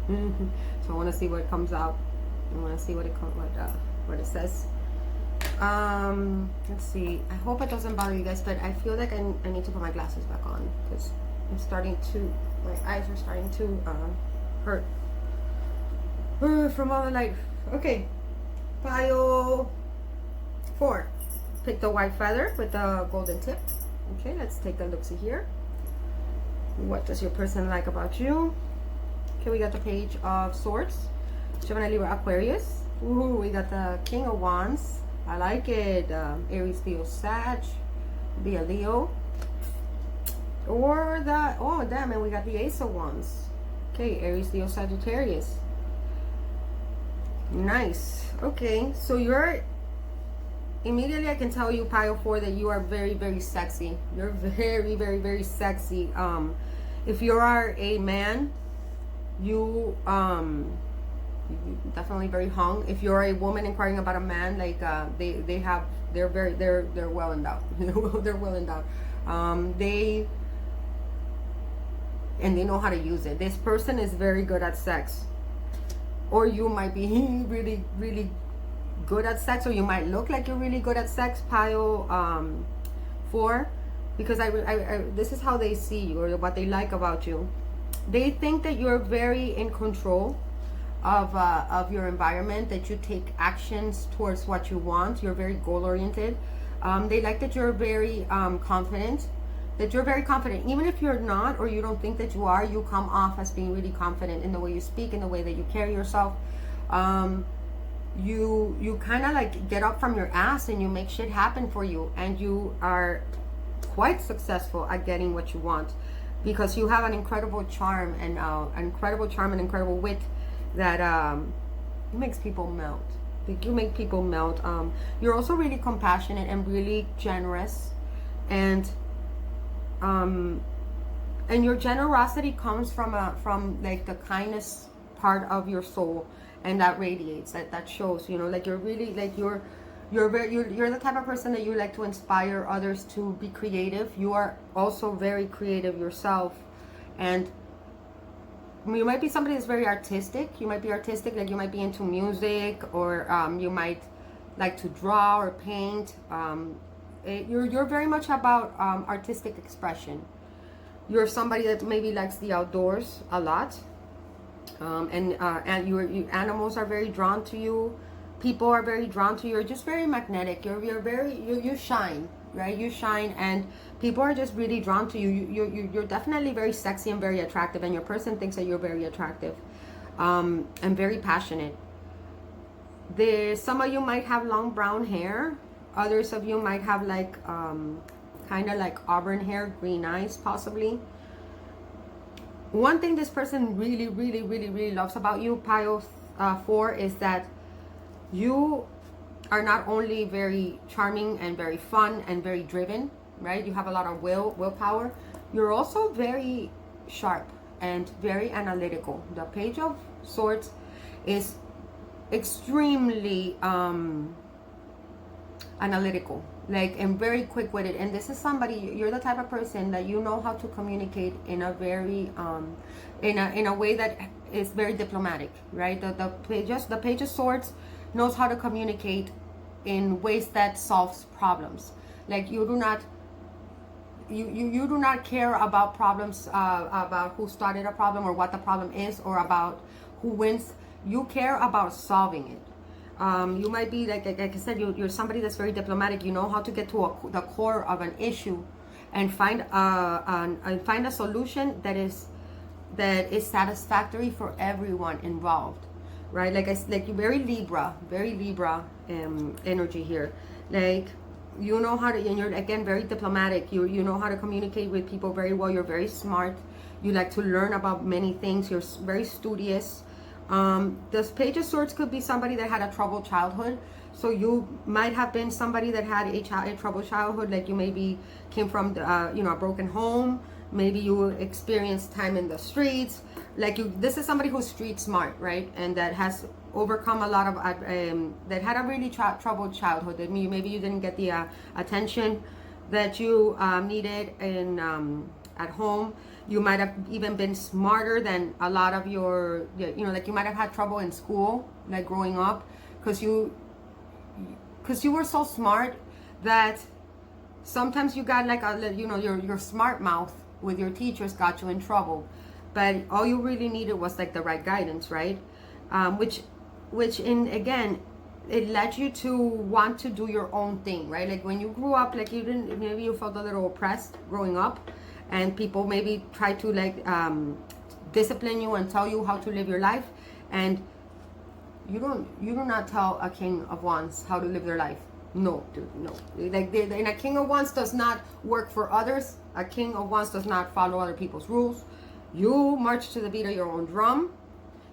So I want to see what comes out. I want to see what it says. Let's see. I hope it doesn't bother you guys, but I feel like I need to put my glasses back on because my eyes are starting to hurt from all the light. Okay, pile 4. Pick the white feather with the golden tip. Okay, let's take a look-see here. What does your person like about you? Okay, we got the Page of Swords. Gemini, Libra, Aquarius. Ooh, we got the King of Wands. I like it. Aries, Leo, Sag. Be a Leo. Or oh damn it, we got the Ace of Wands. Okay, Aries, Leo, Sagittarius. Nice. Okay, so immediately I can tell you, pile 4, that you are very, very sexy. You're very, very, very sexy. If you are a man, you definitely very hung. If you're a woman inquiring about a man, like they're well endowed. They're well endowed. They know how to use it. This person is very good at sex. Or you might be really, really good at sex, or you might look like you're really good at sex, pile 4, because this is how they see you, or what they like about you. They think that you're very in control of your environment, that you take actions towards what you want. You're very goal oriented. They like that you're very confident. Even if you're not, or you don't think that you are, you come off as being really confident in the way you speak, in the way that you carry yourself. You kind of like get up from your ass and you make shit happen for you, and you are quite successful at getting what you want, because you have an incredible charm and incredible wit that makes people melt. You make people melt. You're also really compassionate and really generous, and your generosity comes from like the kindness part of your soul, and that radiates, that shows, like you're really like you're the type of person that you like to inspire others to be creative. You are also very creative yourself, and you might be somebody that's very artistic. You might be artistic, like you might be into music, or you might like to draw or paint. You're very much about artistic expression. You're somebody that maybe likes the outdoors a lot, and animals are very drawn to you. People are very drawn to you. You're just very magnetic. You shine, right? You shine, and people are just really drawn to you. You're definitely very sexy and very attractive, and your person thinks that you're very attractive, and very passionate. Some of you might have long brown hair. Others of you might have like kind of like auburn hair, green eyes possibly. one thing this person really, really, really, really loves about you, Pile 4, is that you are not only very charming and very fun and very driven, right? You have a lot of willpower. You're also very sharp and very analytical. The Page of Swords is extremely analytical, like, and very quick-witted. And this is somebody, you're the type of person that you know how to communicate in a very in a way that is very diplomatic, right? The Page of Swords knows how to communicate in ways that solves problems. Like, you do not care about problems, about who started a problem or what the problem is, or about who wins. You care about solving it. You might be like I said, you're somebody that's very diplomatic. You know how to get to the core of an issue and find a solution that is satisfactory for everyone involved, right? Like you're very Libra energy here. Like, you know how to, and you're again very diplomatic. You know how to communicate with people very well. You're very smart. You like to learn about many things. You're very studious. This Page of Swords could be somebody that had a troubled childhood. So you might have been somebody that had a troubled childhood. Like, you maybe came from a broken home. Maybe you experienced time in the streets. Like, this is somebody who's street smart, right? And that has overcome a lot of that had a really troubled childhood. That maybe you didn't get the attention that you needed in at home. You might have even been smarter than a lot of your, like, you might have had trouble in school, like growing up, because you were so smart that sometimes you got like your smart mouth with your teachers got you in trouble. But all you really needed was like the right guidance, right? Which again, it led you to want to do your own thing, right? Like, when you grew up, like, maybe you felt a little oppressed growing up, and people maybe try to like discipline you and tell you how to live your life, and you do not tell a King of Wands how to live their life. No, dude, no. Like, and a King of Wands does not work for others. A King of Wands does not follow other people's rules. You march to the beat of your own drum.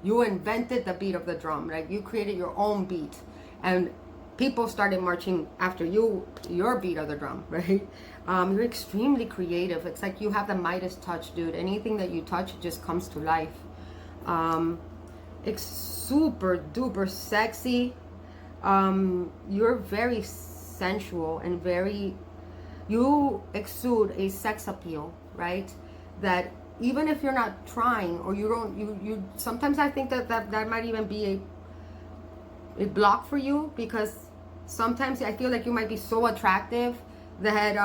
You invented the beat of the drum, right? You created your own beat, and people started marching after your beat of the drum, right? You're extremely creative. It's like you have the Midas touch, dude. Anything that you touch just comes to life. It's super duper sexy. You're very sensual and you exude a sex appeal, right? That even if you're not trying, or you sometimes I think that might even be a block for you, because sometimes I feel like you might be so attractive that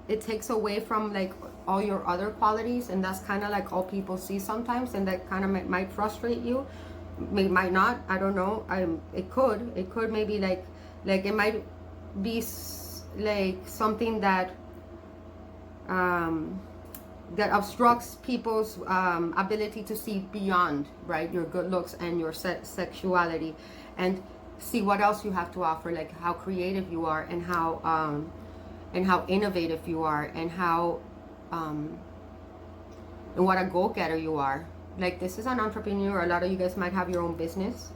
it takes away from like all your other qualities, and that's kind of like all people see sometimes, and that kind of might frustrate you. Might not, I don't know. It could maybe like it might be like something that that obstructs people's ability to see beyond, right, your good looks and your sexuality, and see what else you have to offer, like how creative you are, and how innovative you are, and how and what a go-getter you are. Like, this is an entrepreneur. A lot of you guys might have your own business,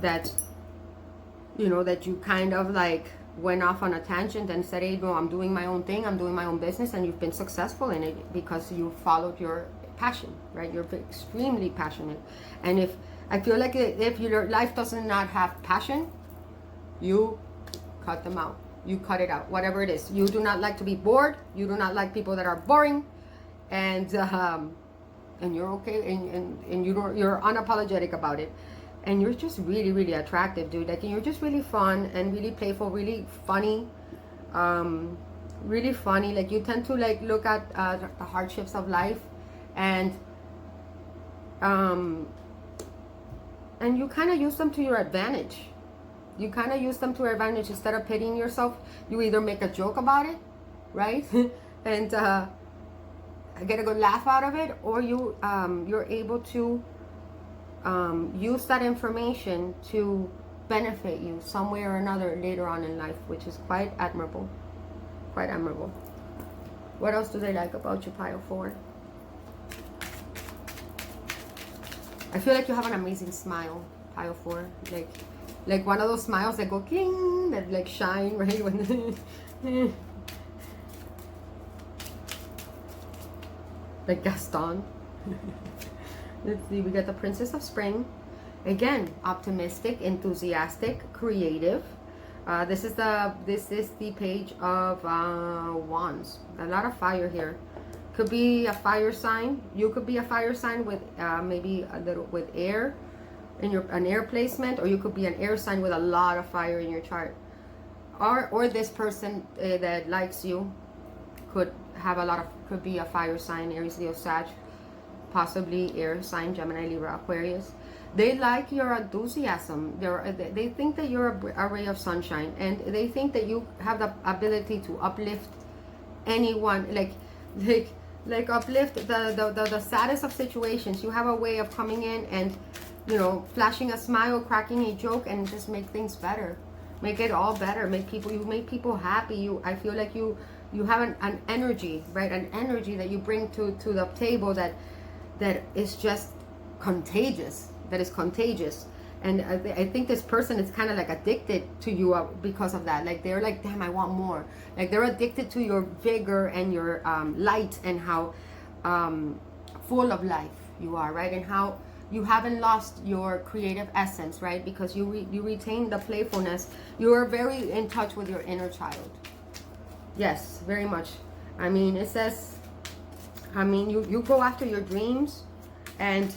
that you kind of like went off on a tangent and said, hey, no, I'm doing my own thing, I'm doing my own business, and you've been successful in it because you followed your passion, right? You're extremely passionate. And if I feel like if your life does not have passion, you cut them out. You cut it out, whatever it is. You do not like to be bored. You do not like people that are boring, and you're okay, and you're unapologetic about it, and you're just really, really attractive, dude. Like, you're just really fun and really playful, really funny, really funny. Like, you tend to like look at the hardships of life, and you kind of use them to your advantage. You kind of use them to your advantage. Instead of pitying yourself, you either make a joke about it, right, and get a good laugh out of it, or you're able to use that information to benefit you some way or another later on in life, which is quite admirable. Quite admirable. What else do they like about you, Pile 4? I feel like you have an amazing smile, pile 4. Like one of those smiles that go king, that like shine, right? When like Gaston. Let's see, we got the Princess of Spring. Again, optimistic, enthusiastic, creative. This is the page of wands. A lot of fire here. Could be a fire sign. You could be a fire sign with maybe a little with air in an air placement, or you could be an air sign with a lot of fire in your chart. Or this person that likes you could be a fire sign, Aries, Leo, Sag, possibly air sign, Gemini, Libra, Aquarius. They like your enthusiasm. They think that you're a ray of sunshine, and they think that you have the ability to uplift anyone, like uplift the saddest of situations. You have a way of coming in and, you know, flashing a smile, cracking a joke, and just make things better. Make it all better. You make people happy. I feel like you have an energy, right? An energy that you bring to the table that is just contagious. That is contagious. And I think this person is kind of like addicted to you because of that. Like they're like, damn, I want more. Like they're addicted to your vigor and your light, and how full of life you are, right? And how you haven't lost your creative essence, right? Because you retain the playfulness. You are very in touch with your inner child. Yes, very much. I mean, it says, you go after your dreams, and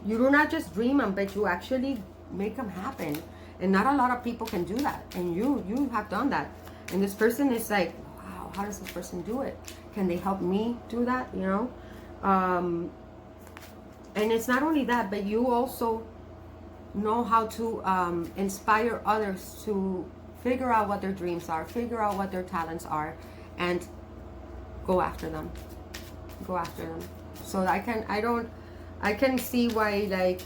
you do not just dream them, but you actually make them happen. And not a lot of people can do that. And you have done that. And this person is like, wow, how does this person do it? Can they help me do that? You know? And it's not only that, but you also know how to inspire others to figure out what their dreams are, figure out what their talents are, and go after them. Go after them. So I can see why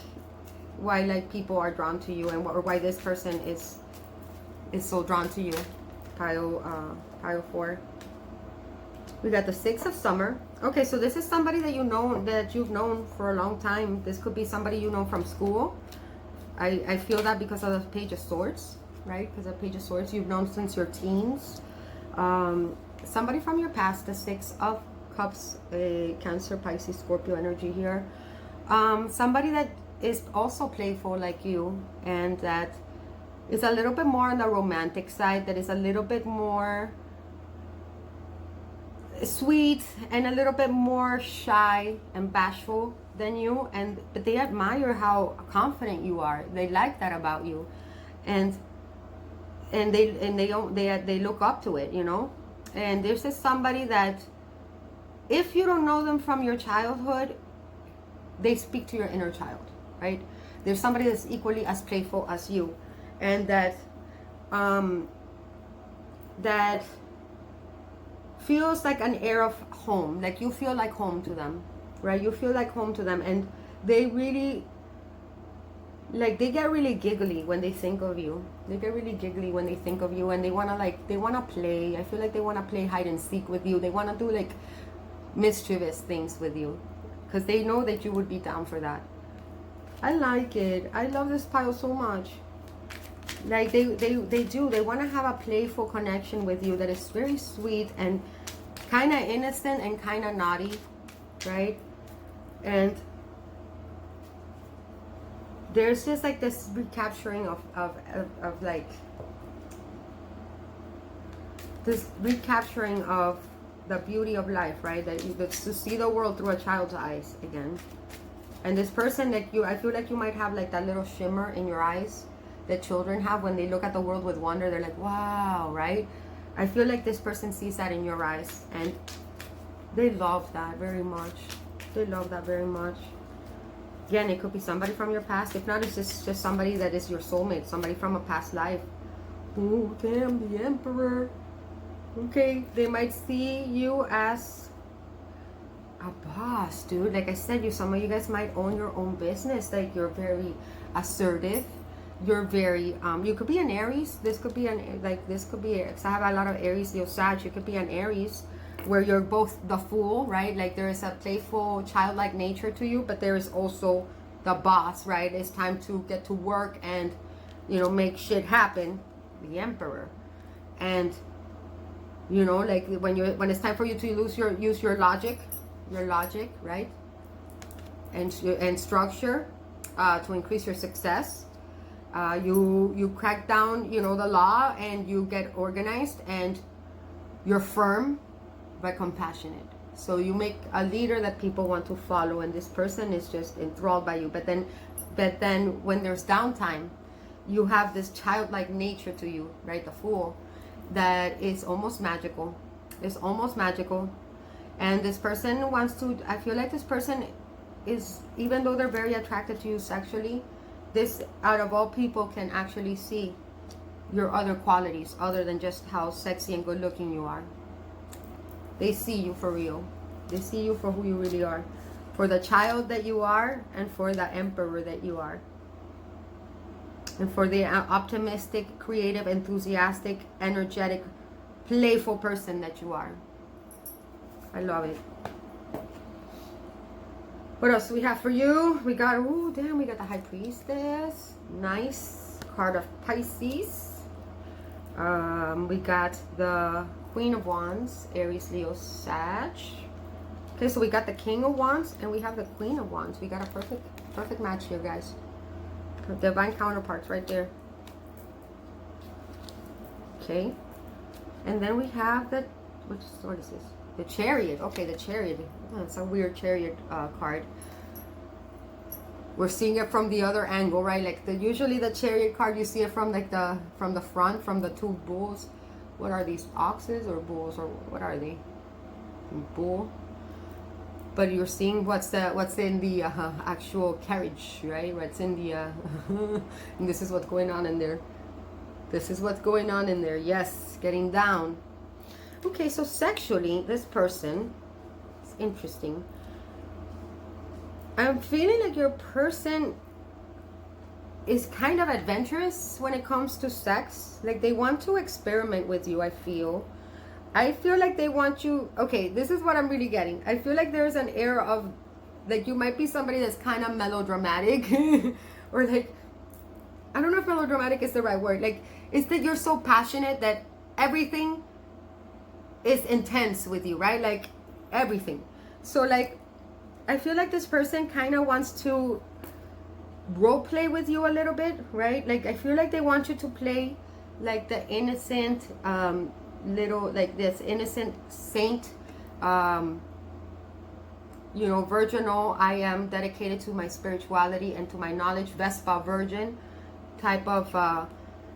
people are drawn to you, or why this person is so drawn to you. Pile 4. We got the 6 of Summer. Okay, so this is somebody that you've known for a long time. This could be somebody you know from school. I feel that because of the Page of Swords, right? Because of the Page of Swords, you've known since your teens. Somebody from your past, the 6 of Cups, Cancer, Pisces, Scorpio energy here. Somebody that is also playful like you, and that is a little bit more on the romantic side, that is a little bit more sweet and a little bit more shy and bashful than you, but they admire how confident you are. They like that about you, and they look up to it, you know. And this is somebody that, if you don't know them from your childhood, they speak to your inner child, right? There's somebody that's equally as playful as you, and that feels like an air of home. Like you feel like home to them, right? You feel like home to them, and they really, like, they get really giggly when they think of you. They get really giggly when they think of you, and they wanna play. I feel like they wanna play hide and seek with you. They wanna do like mischievous things with you, because they know that you would be down for that. I like it. I love this pile so much. Like they want to have a playful connection with you that is very sweet and kind of innocent and kind of naughty, right? And there's just like this recapturing of like this recapturing of the beauty of life, right? That to see the world through a child's eyes again. And this person that I feel like you might have like that little shimmer in your eyes that children have when they look at the world with wonder. They're like, wow, right? I feel like this person sees that in your eyes, and they love that very much. They love that very much. Again, it could be somebody from your past. If not, it's just somebody that is your soulmate, somebody from a past life. Oh, damn, the Emperor. Okay, they might see you as a boss, dude. Like I said, some of you guys might own your own business. Like you're very assertive. You're very you could be an Aries. This could be because I have a lot of Aries, Leo, Sag. You could be an Aries where you're both the fool, right? Like there is a playful, childlike nature to you, but there is also the boss, right? It's time to get to work and, you know, make shit happen. The Emperor. And, you know, like when it's time for you to use your logic, right? And structure to increase your success. You crack down, you know, the law, and you get organized, and you're firm but compassionate. So you make a leader that people want to follow, and this person is just enthralled by you. But then when there's downtime, you have this childlike nature to you, right? The Fool, that is almost magical. It's almost magical. And this person wants to, I feel like this person is, even though they're very attracted to you sexually, this, out of all people, can actually see your other qualities other than just how sexy and good looking you are. They see you for real. They see you for who you really are, for the child that you are, and for the emperor that you are, and for the optimistic, creative, enthusiastic, energetic, playful person that you are. I love it. What else do we have for you? We got, oh damn, we got the High Priestess. Nice card of Pisces. We got the Queen of Wands, Aries, Leo, Sag. Okay, so we got the King of Wands and we have the Queen of Wands. We got a perfect match here, guys. Divine counterparts right there. Okay, and then we have the, what is this? The Chariot. Okay, the Chariot. Oh, it's a weird Chariot card. We're seeing it from the other angle, right? Like usually the Chariot card, you see it from like the front, from the two bulls. What are these, oxes or bulls, or what are they? Bull. But you're seeing what's in the actual carriage, right? What's in the and this is what's going on in there. This is what's going on in there. Yes, getting down. Okay, so sexually, this person, it's interesting. I'm feeling like your person is kind of adventurous when it comes to sex. Like they want to experiment with you, I feel like they want you. Okay, this is what I'm really getting. I feel like there's an air of, like, you might be somebody that's kind of melodramatic or like, I don't know if melodramatic is the right word. Like, it's that you're so passionate that everything is intense with you, right? Like everything. So like, I feel like this person kind of wants to role play with you a little bit, right? Like I feel like they want you to play like the innocent little, like this innocent saint, you know, virginal, I am dedicated to my spirituality and to my knowledge, Vespa virgin type of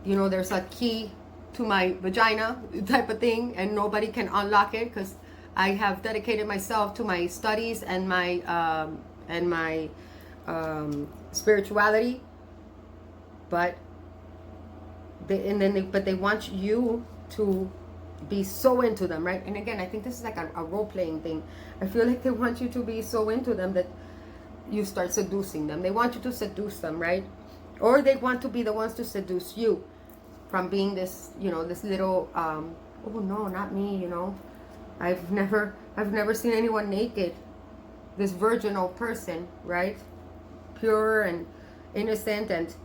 you know, there's a key to my vagina type of thing, and nobody can unlock it because I have dedicated myself to my studies and my spirituality. But they want you to be so into them, right? And again, I think this is like a role-playing thing. I feel like they want you to be so into them that you start seducing them. They want you to seduce them, right? Or they want to be the ones to seduce you from being this, you know, this little oh no, not me, you know, I've never seen anyone naked. This virginal person, right? Pure and innocent and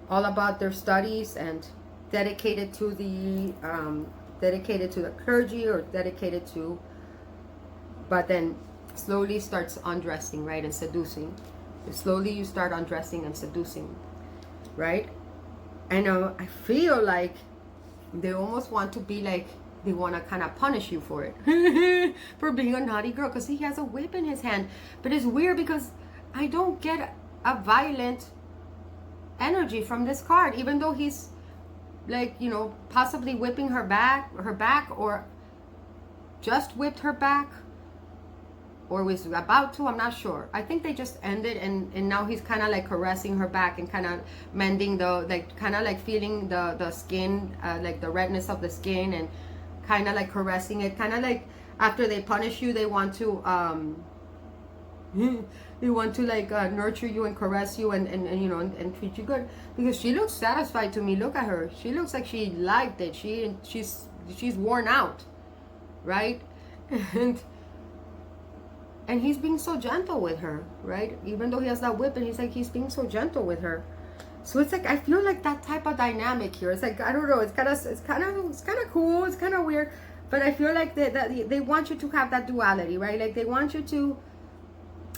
all about their studies and dedicated to the clergy, or dedicated to, but then slowly starts undressing, right? And seducing. Slowly you start undressing and seducing, right? And I feel like they almost want to be like, they want to kind of punish you for it. For being a naughty girl, because he has a whip in his hand. But it's weird because I don't get a violent energy from this card, even though he's like, you know, possibly whipping her back, or just whipped her back, or was about to, I'm not sure. I think they just ended, and now he's kind of like caressing her back and kind of mending the, like, kind of like feeling the skin, like the redness of the skin, and kind of like caressing it, kind of like after they punish you, they want to like nurture you and caress you and you know, and treat you good, because she looks satisfied to me. Look at her. She looks like she liked it. She's worn out, right? And he's being so gentle with her, right? Even though he has that whip, and he's being so gentle with her. So it's like, I feel like that type of dynamic here. It's like, I don't know, it's kind of cool, it's kind of weird, but I feel like they want you to have that duality, right? Like they want you to,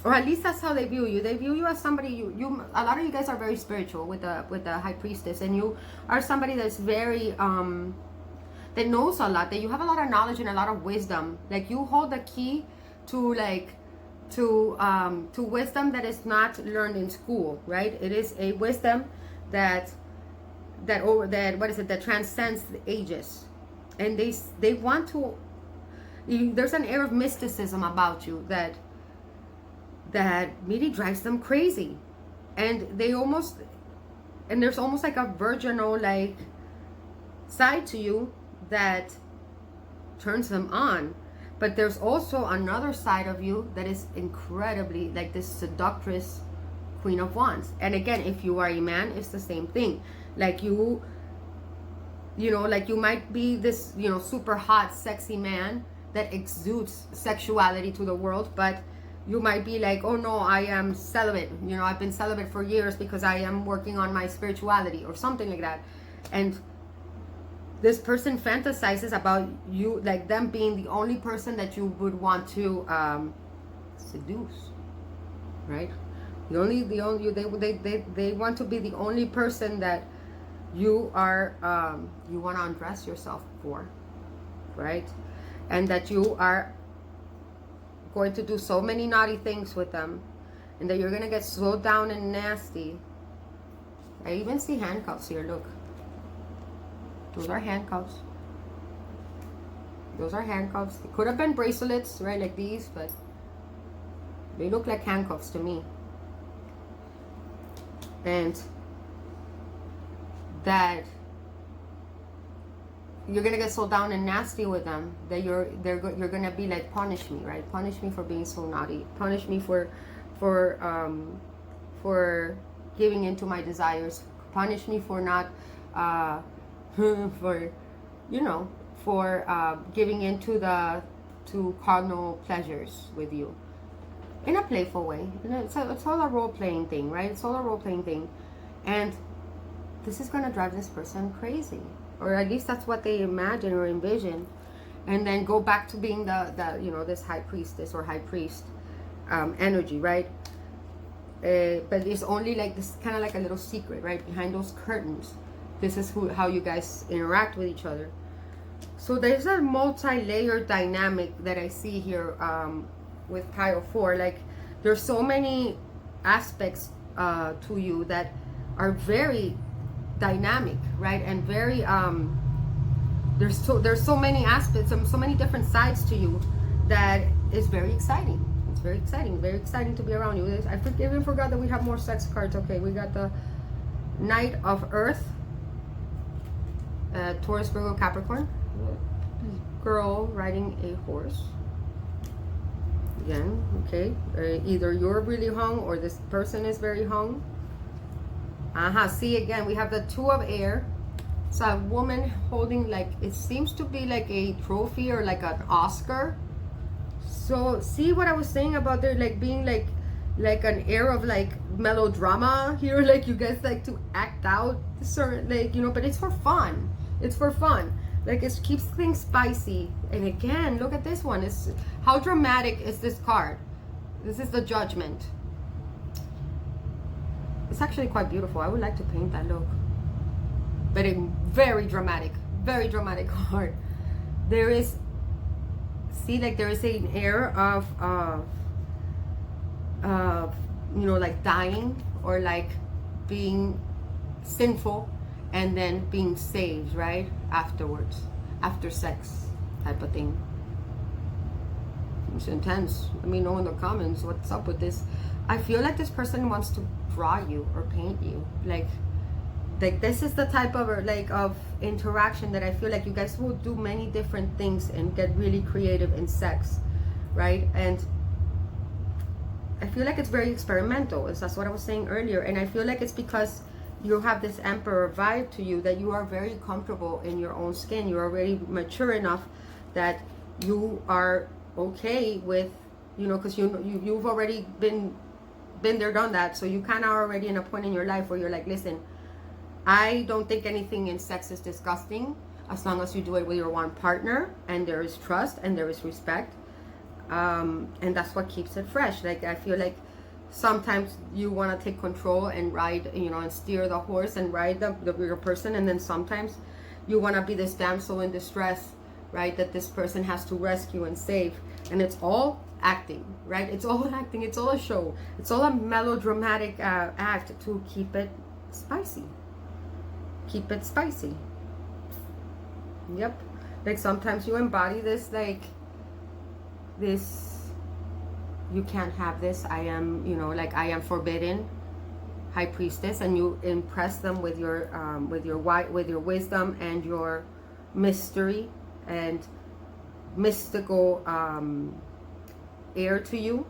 or at least that's how they view you. They view you as somebody, a lot of you guys are very spiritual with the High Priestess, and you are somebody that's very, that knows a lot, that you have a lot of knowledge and a lot of wisdom. Like you hold the key to wisdom that is not learned in school, right? It is a wisdom that transcends the ages, and they want to. There's an air of mysticism about you that really drives them crazy, and there's almost like a virginal like side to you that turns them on. But there's also another side of you that is incredibly like this seductress Queen of Wands. And again, if you are a man, it's the same thing. Like you might be this, super hot, sexy man that exudes sexuality to the world, but you might be like, oh no, I am celibate. I've been celibate for years because I am working on my spirituality or something like that. And this person fantasizes about you, like them being the only person that you would want to seduce, right? They want to be the only person that you are you want to undress yourself for, right? And that you are going to do so many naughty things with them, and that you're gonna get so down and nasty. I even see handcuffs here. Look. Those are handcuffs. Those are handcuffs. It could have been bracelets, right, like these, but they look like handcuffs to me. And that you're gonna get so down and nasty with them that you're gonna be like, punish me, right? Punish me for being so naughty. Punish me for giving into my desires. Punish me for not for giving into to carnal pleasures with you in a playful way. It's all a role-playing thing, right? It's all a role-playing thing, and this is going to drive this person crazy, or at least that's what they imagine or envision, and then go back to being the this High Priestess or High Priest energy, right? But it's only like this, kind of like a little secret, right, behind those curtains. This is how you guys interact with each other. So there's a multi-layered dynamic that I see here with Pile 4. Like there's so many aspects to you that are very dynamic, right? And very there's so many aspects and so many different sides to you that is very exciting. It's very exciting to be around you. I even forgot that we have more sex cards. Okay, we got the Knight of Earth. Taurus, Virgo, Capricorn. Girl riding a horse. Again, okay. Either you're really hung or this person is very hung. See, again, we have the Two of Air. It's a woman holding, like, it seems to be like a trophy or like an Oscar. So, see what I was saying about there, like, being like an air of like melodrama here. Like you guys like to act out certain, like, but it's for fun. It's for fun. Like it keeps things spicy. And again, look at this one. It's how dramatic is this card? This is the Judgment. It's actually quite beautiful. I would like to paint that look. But a very dramatic card. There is, see, like there is an air of like dying or like being sinful and then being saved, right? Afterwards, after sex type of thing. It's intense. Let me know in the comments what's up with this. I feel like this person wants to draw you or paint you. Like this is the type of of interaction that I feel like you guys will do many different things and get really creative in sex, right? And I feel like it's very experimental. That's what I was saying earlier. And I feel like it's because you have this Emperor vibe to you, that you are very comfortable in your own skin. You're already mature enough that you are okay with you know, because you've already been there, done that. So you kind of already in a point in your life where you're like, listen, I don't think anything in sex is disgusting as long as you do it with your one partner and there is trust and there is respect. And that's what keeps it fresh. Like, I feel like sometimes you want to take control and ride, you know, and steer the horse and ride the bigger person. And then sometimes you want to be this damsel in distress, right? That this person has to rescue and save. And it's all acting, right? It's all acting. It's all a show. It's all a melodramatic act to keep it spicy. Keep it spicy. Yep. Like sometimes you embody this, like this, you can't have this, I am, you know, like I am forbidden high priestess, and you impress them with your wisdom and your mystery and mystical air to you.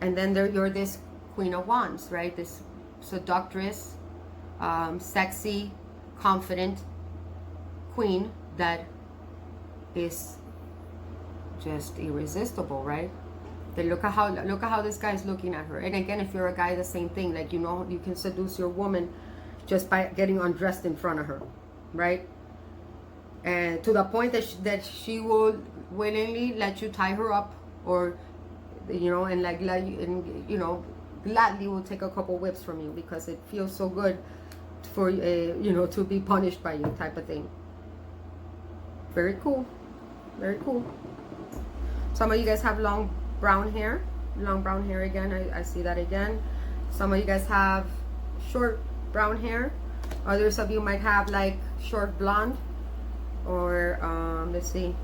And then you're this Queen of Wands, right? This seductress, sexy, confident queen that is just irresistible, right? Then look at how this guy is looking at her. And again, if you're a guy, the same thing. Like, you know, you can seduce your woman just by getting undressed in front of her, right? And to the point that she will willingly let you tie her up, or, you know, and like let you, and, you know, gladly will take a couple whips from you because it feels so good for you know, to be punished by you, type of thing. Very cool. Very cool. Some of you guys have long brown hair again. I see that again. Some of you guys have short brown hair. Others of you might have like short blonde, or let's see,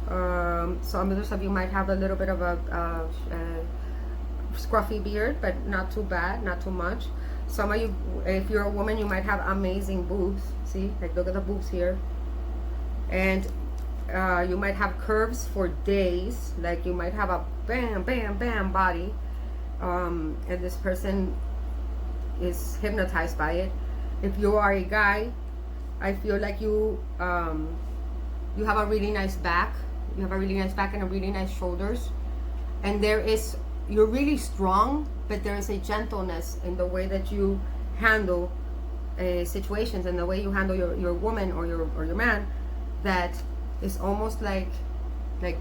some others of you might have a little bit of a scruffy beard, but not too bad, not too much. Some of you, if you're a woman, you might have amazing boobs. See, like look at the boobs here. And you might have curves for days. Like you might have a bam, bam, bam body. And this person is hypnotized by it. If you are a guy, I feel like you have a really nice back. You have a really nice back and a really nice shoulders. And you're really strong, but there is a gentleness in the way that you handle situations, and the way you handle your woman or your man, that is almost like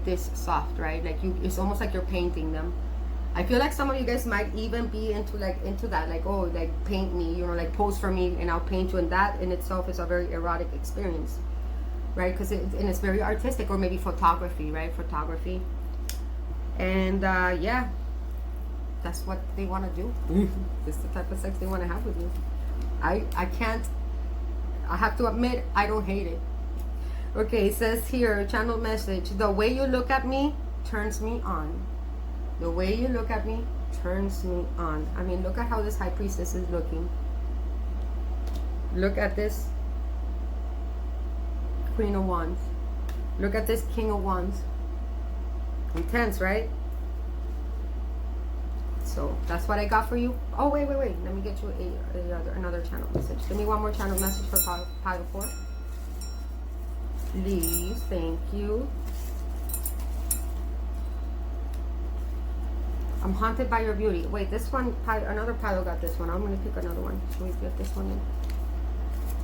this soft, right? Like it's almost like you're painting them. I feel like some of you guys might even be into that, like, oh, like paint me, you know, like pose for me and I'll paint you. And that in itself is a very erotic experience, right? Because it's very artistic. Or maybe photography, right? Photography. And yeah, that's what they want to do. This is the type of sex they want to have with you. I have to admit, I don't hate it. Okay, it says here, channel message, the way you look at me turns me on. The way you look at me turns me on. I mean, look at how this high priestess is looking. Look at this Queen of Wands. Look at this King of Wands. Intense, right? So that's what I got for you. Oh, wait. Let me get you another channel message. Give me one more channel message for pile 4. Please, thank you. I'm haunted by your beauty. Wait, this one, another pile got this one. I'm going to pick another one. Should we get this one in?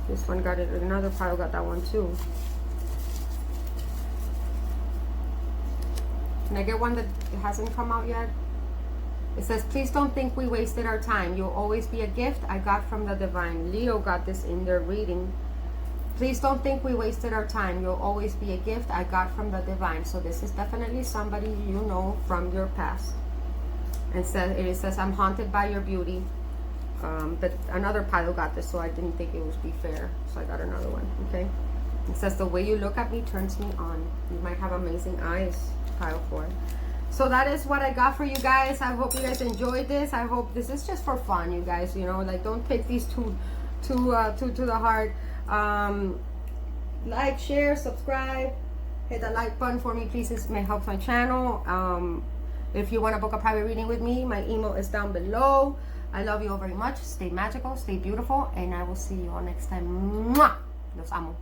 This one got it. Another pile got that one too. Can I get one that hasn't come out yet? It says, please don't think we wasted our time. You'll always be a gift I got from the divine. Leo got this in their reading. Please don't think we wasted our time. You'll always be a gift I got from the divine. So this is definitely somebody you know from your past. And it says, I'm haunted by your beauty. But another pile got this, so I didn't think it would be fair. So I got another one, okay? It says, the way you look at me turns me on. You might have amazing eyes, pile 4. So that is what I got for you guys. I hope you guys enjoyed this. I hope this is just for fun, you guys. You know, like, don't take these to the heart. Like, share, subscribe, hit that like button for me, please. It may help my channel. If you want to book a private reading with me, my email is down below. I love you all very much. Stay magical, stay beautiful, and I will see you all next time. Mwah! Los amo.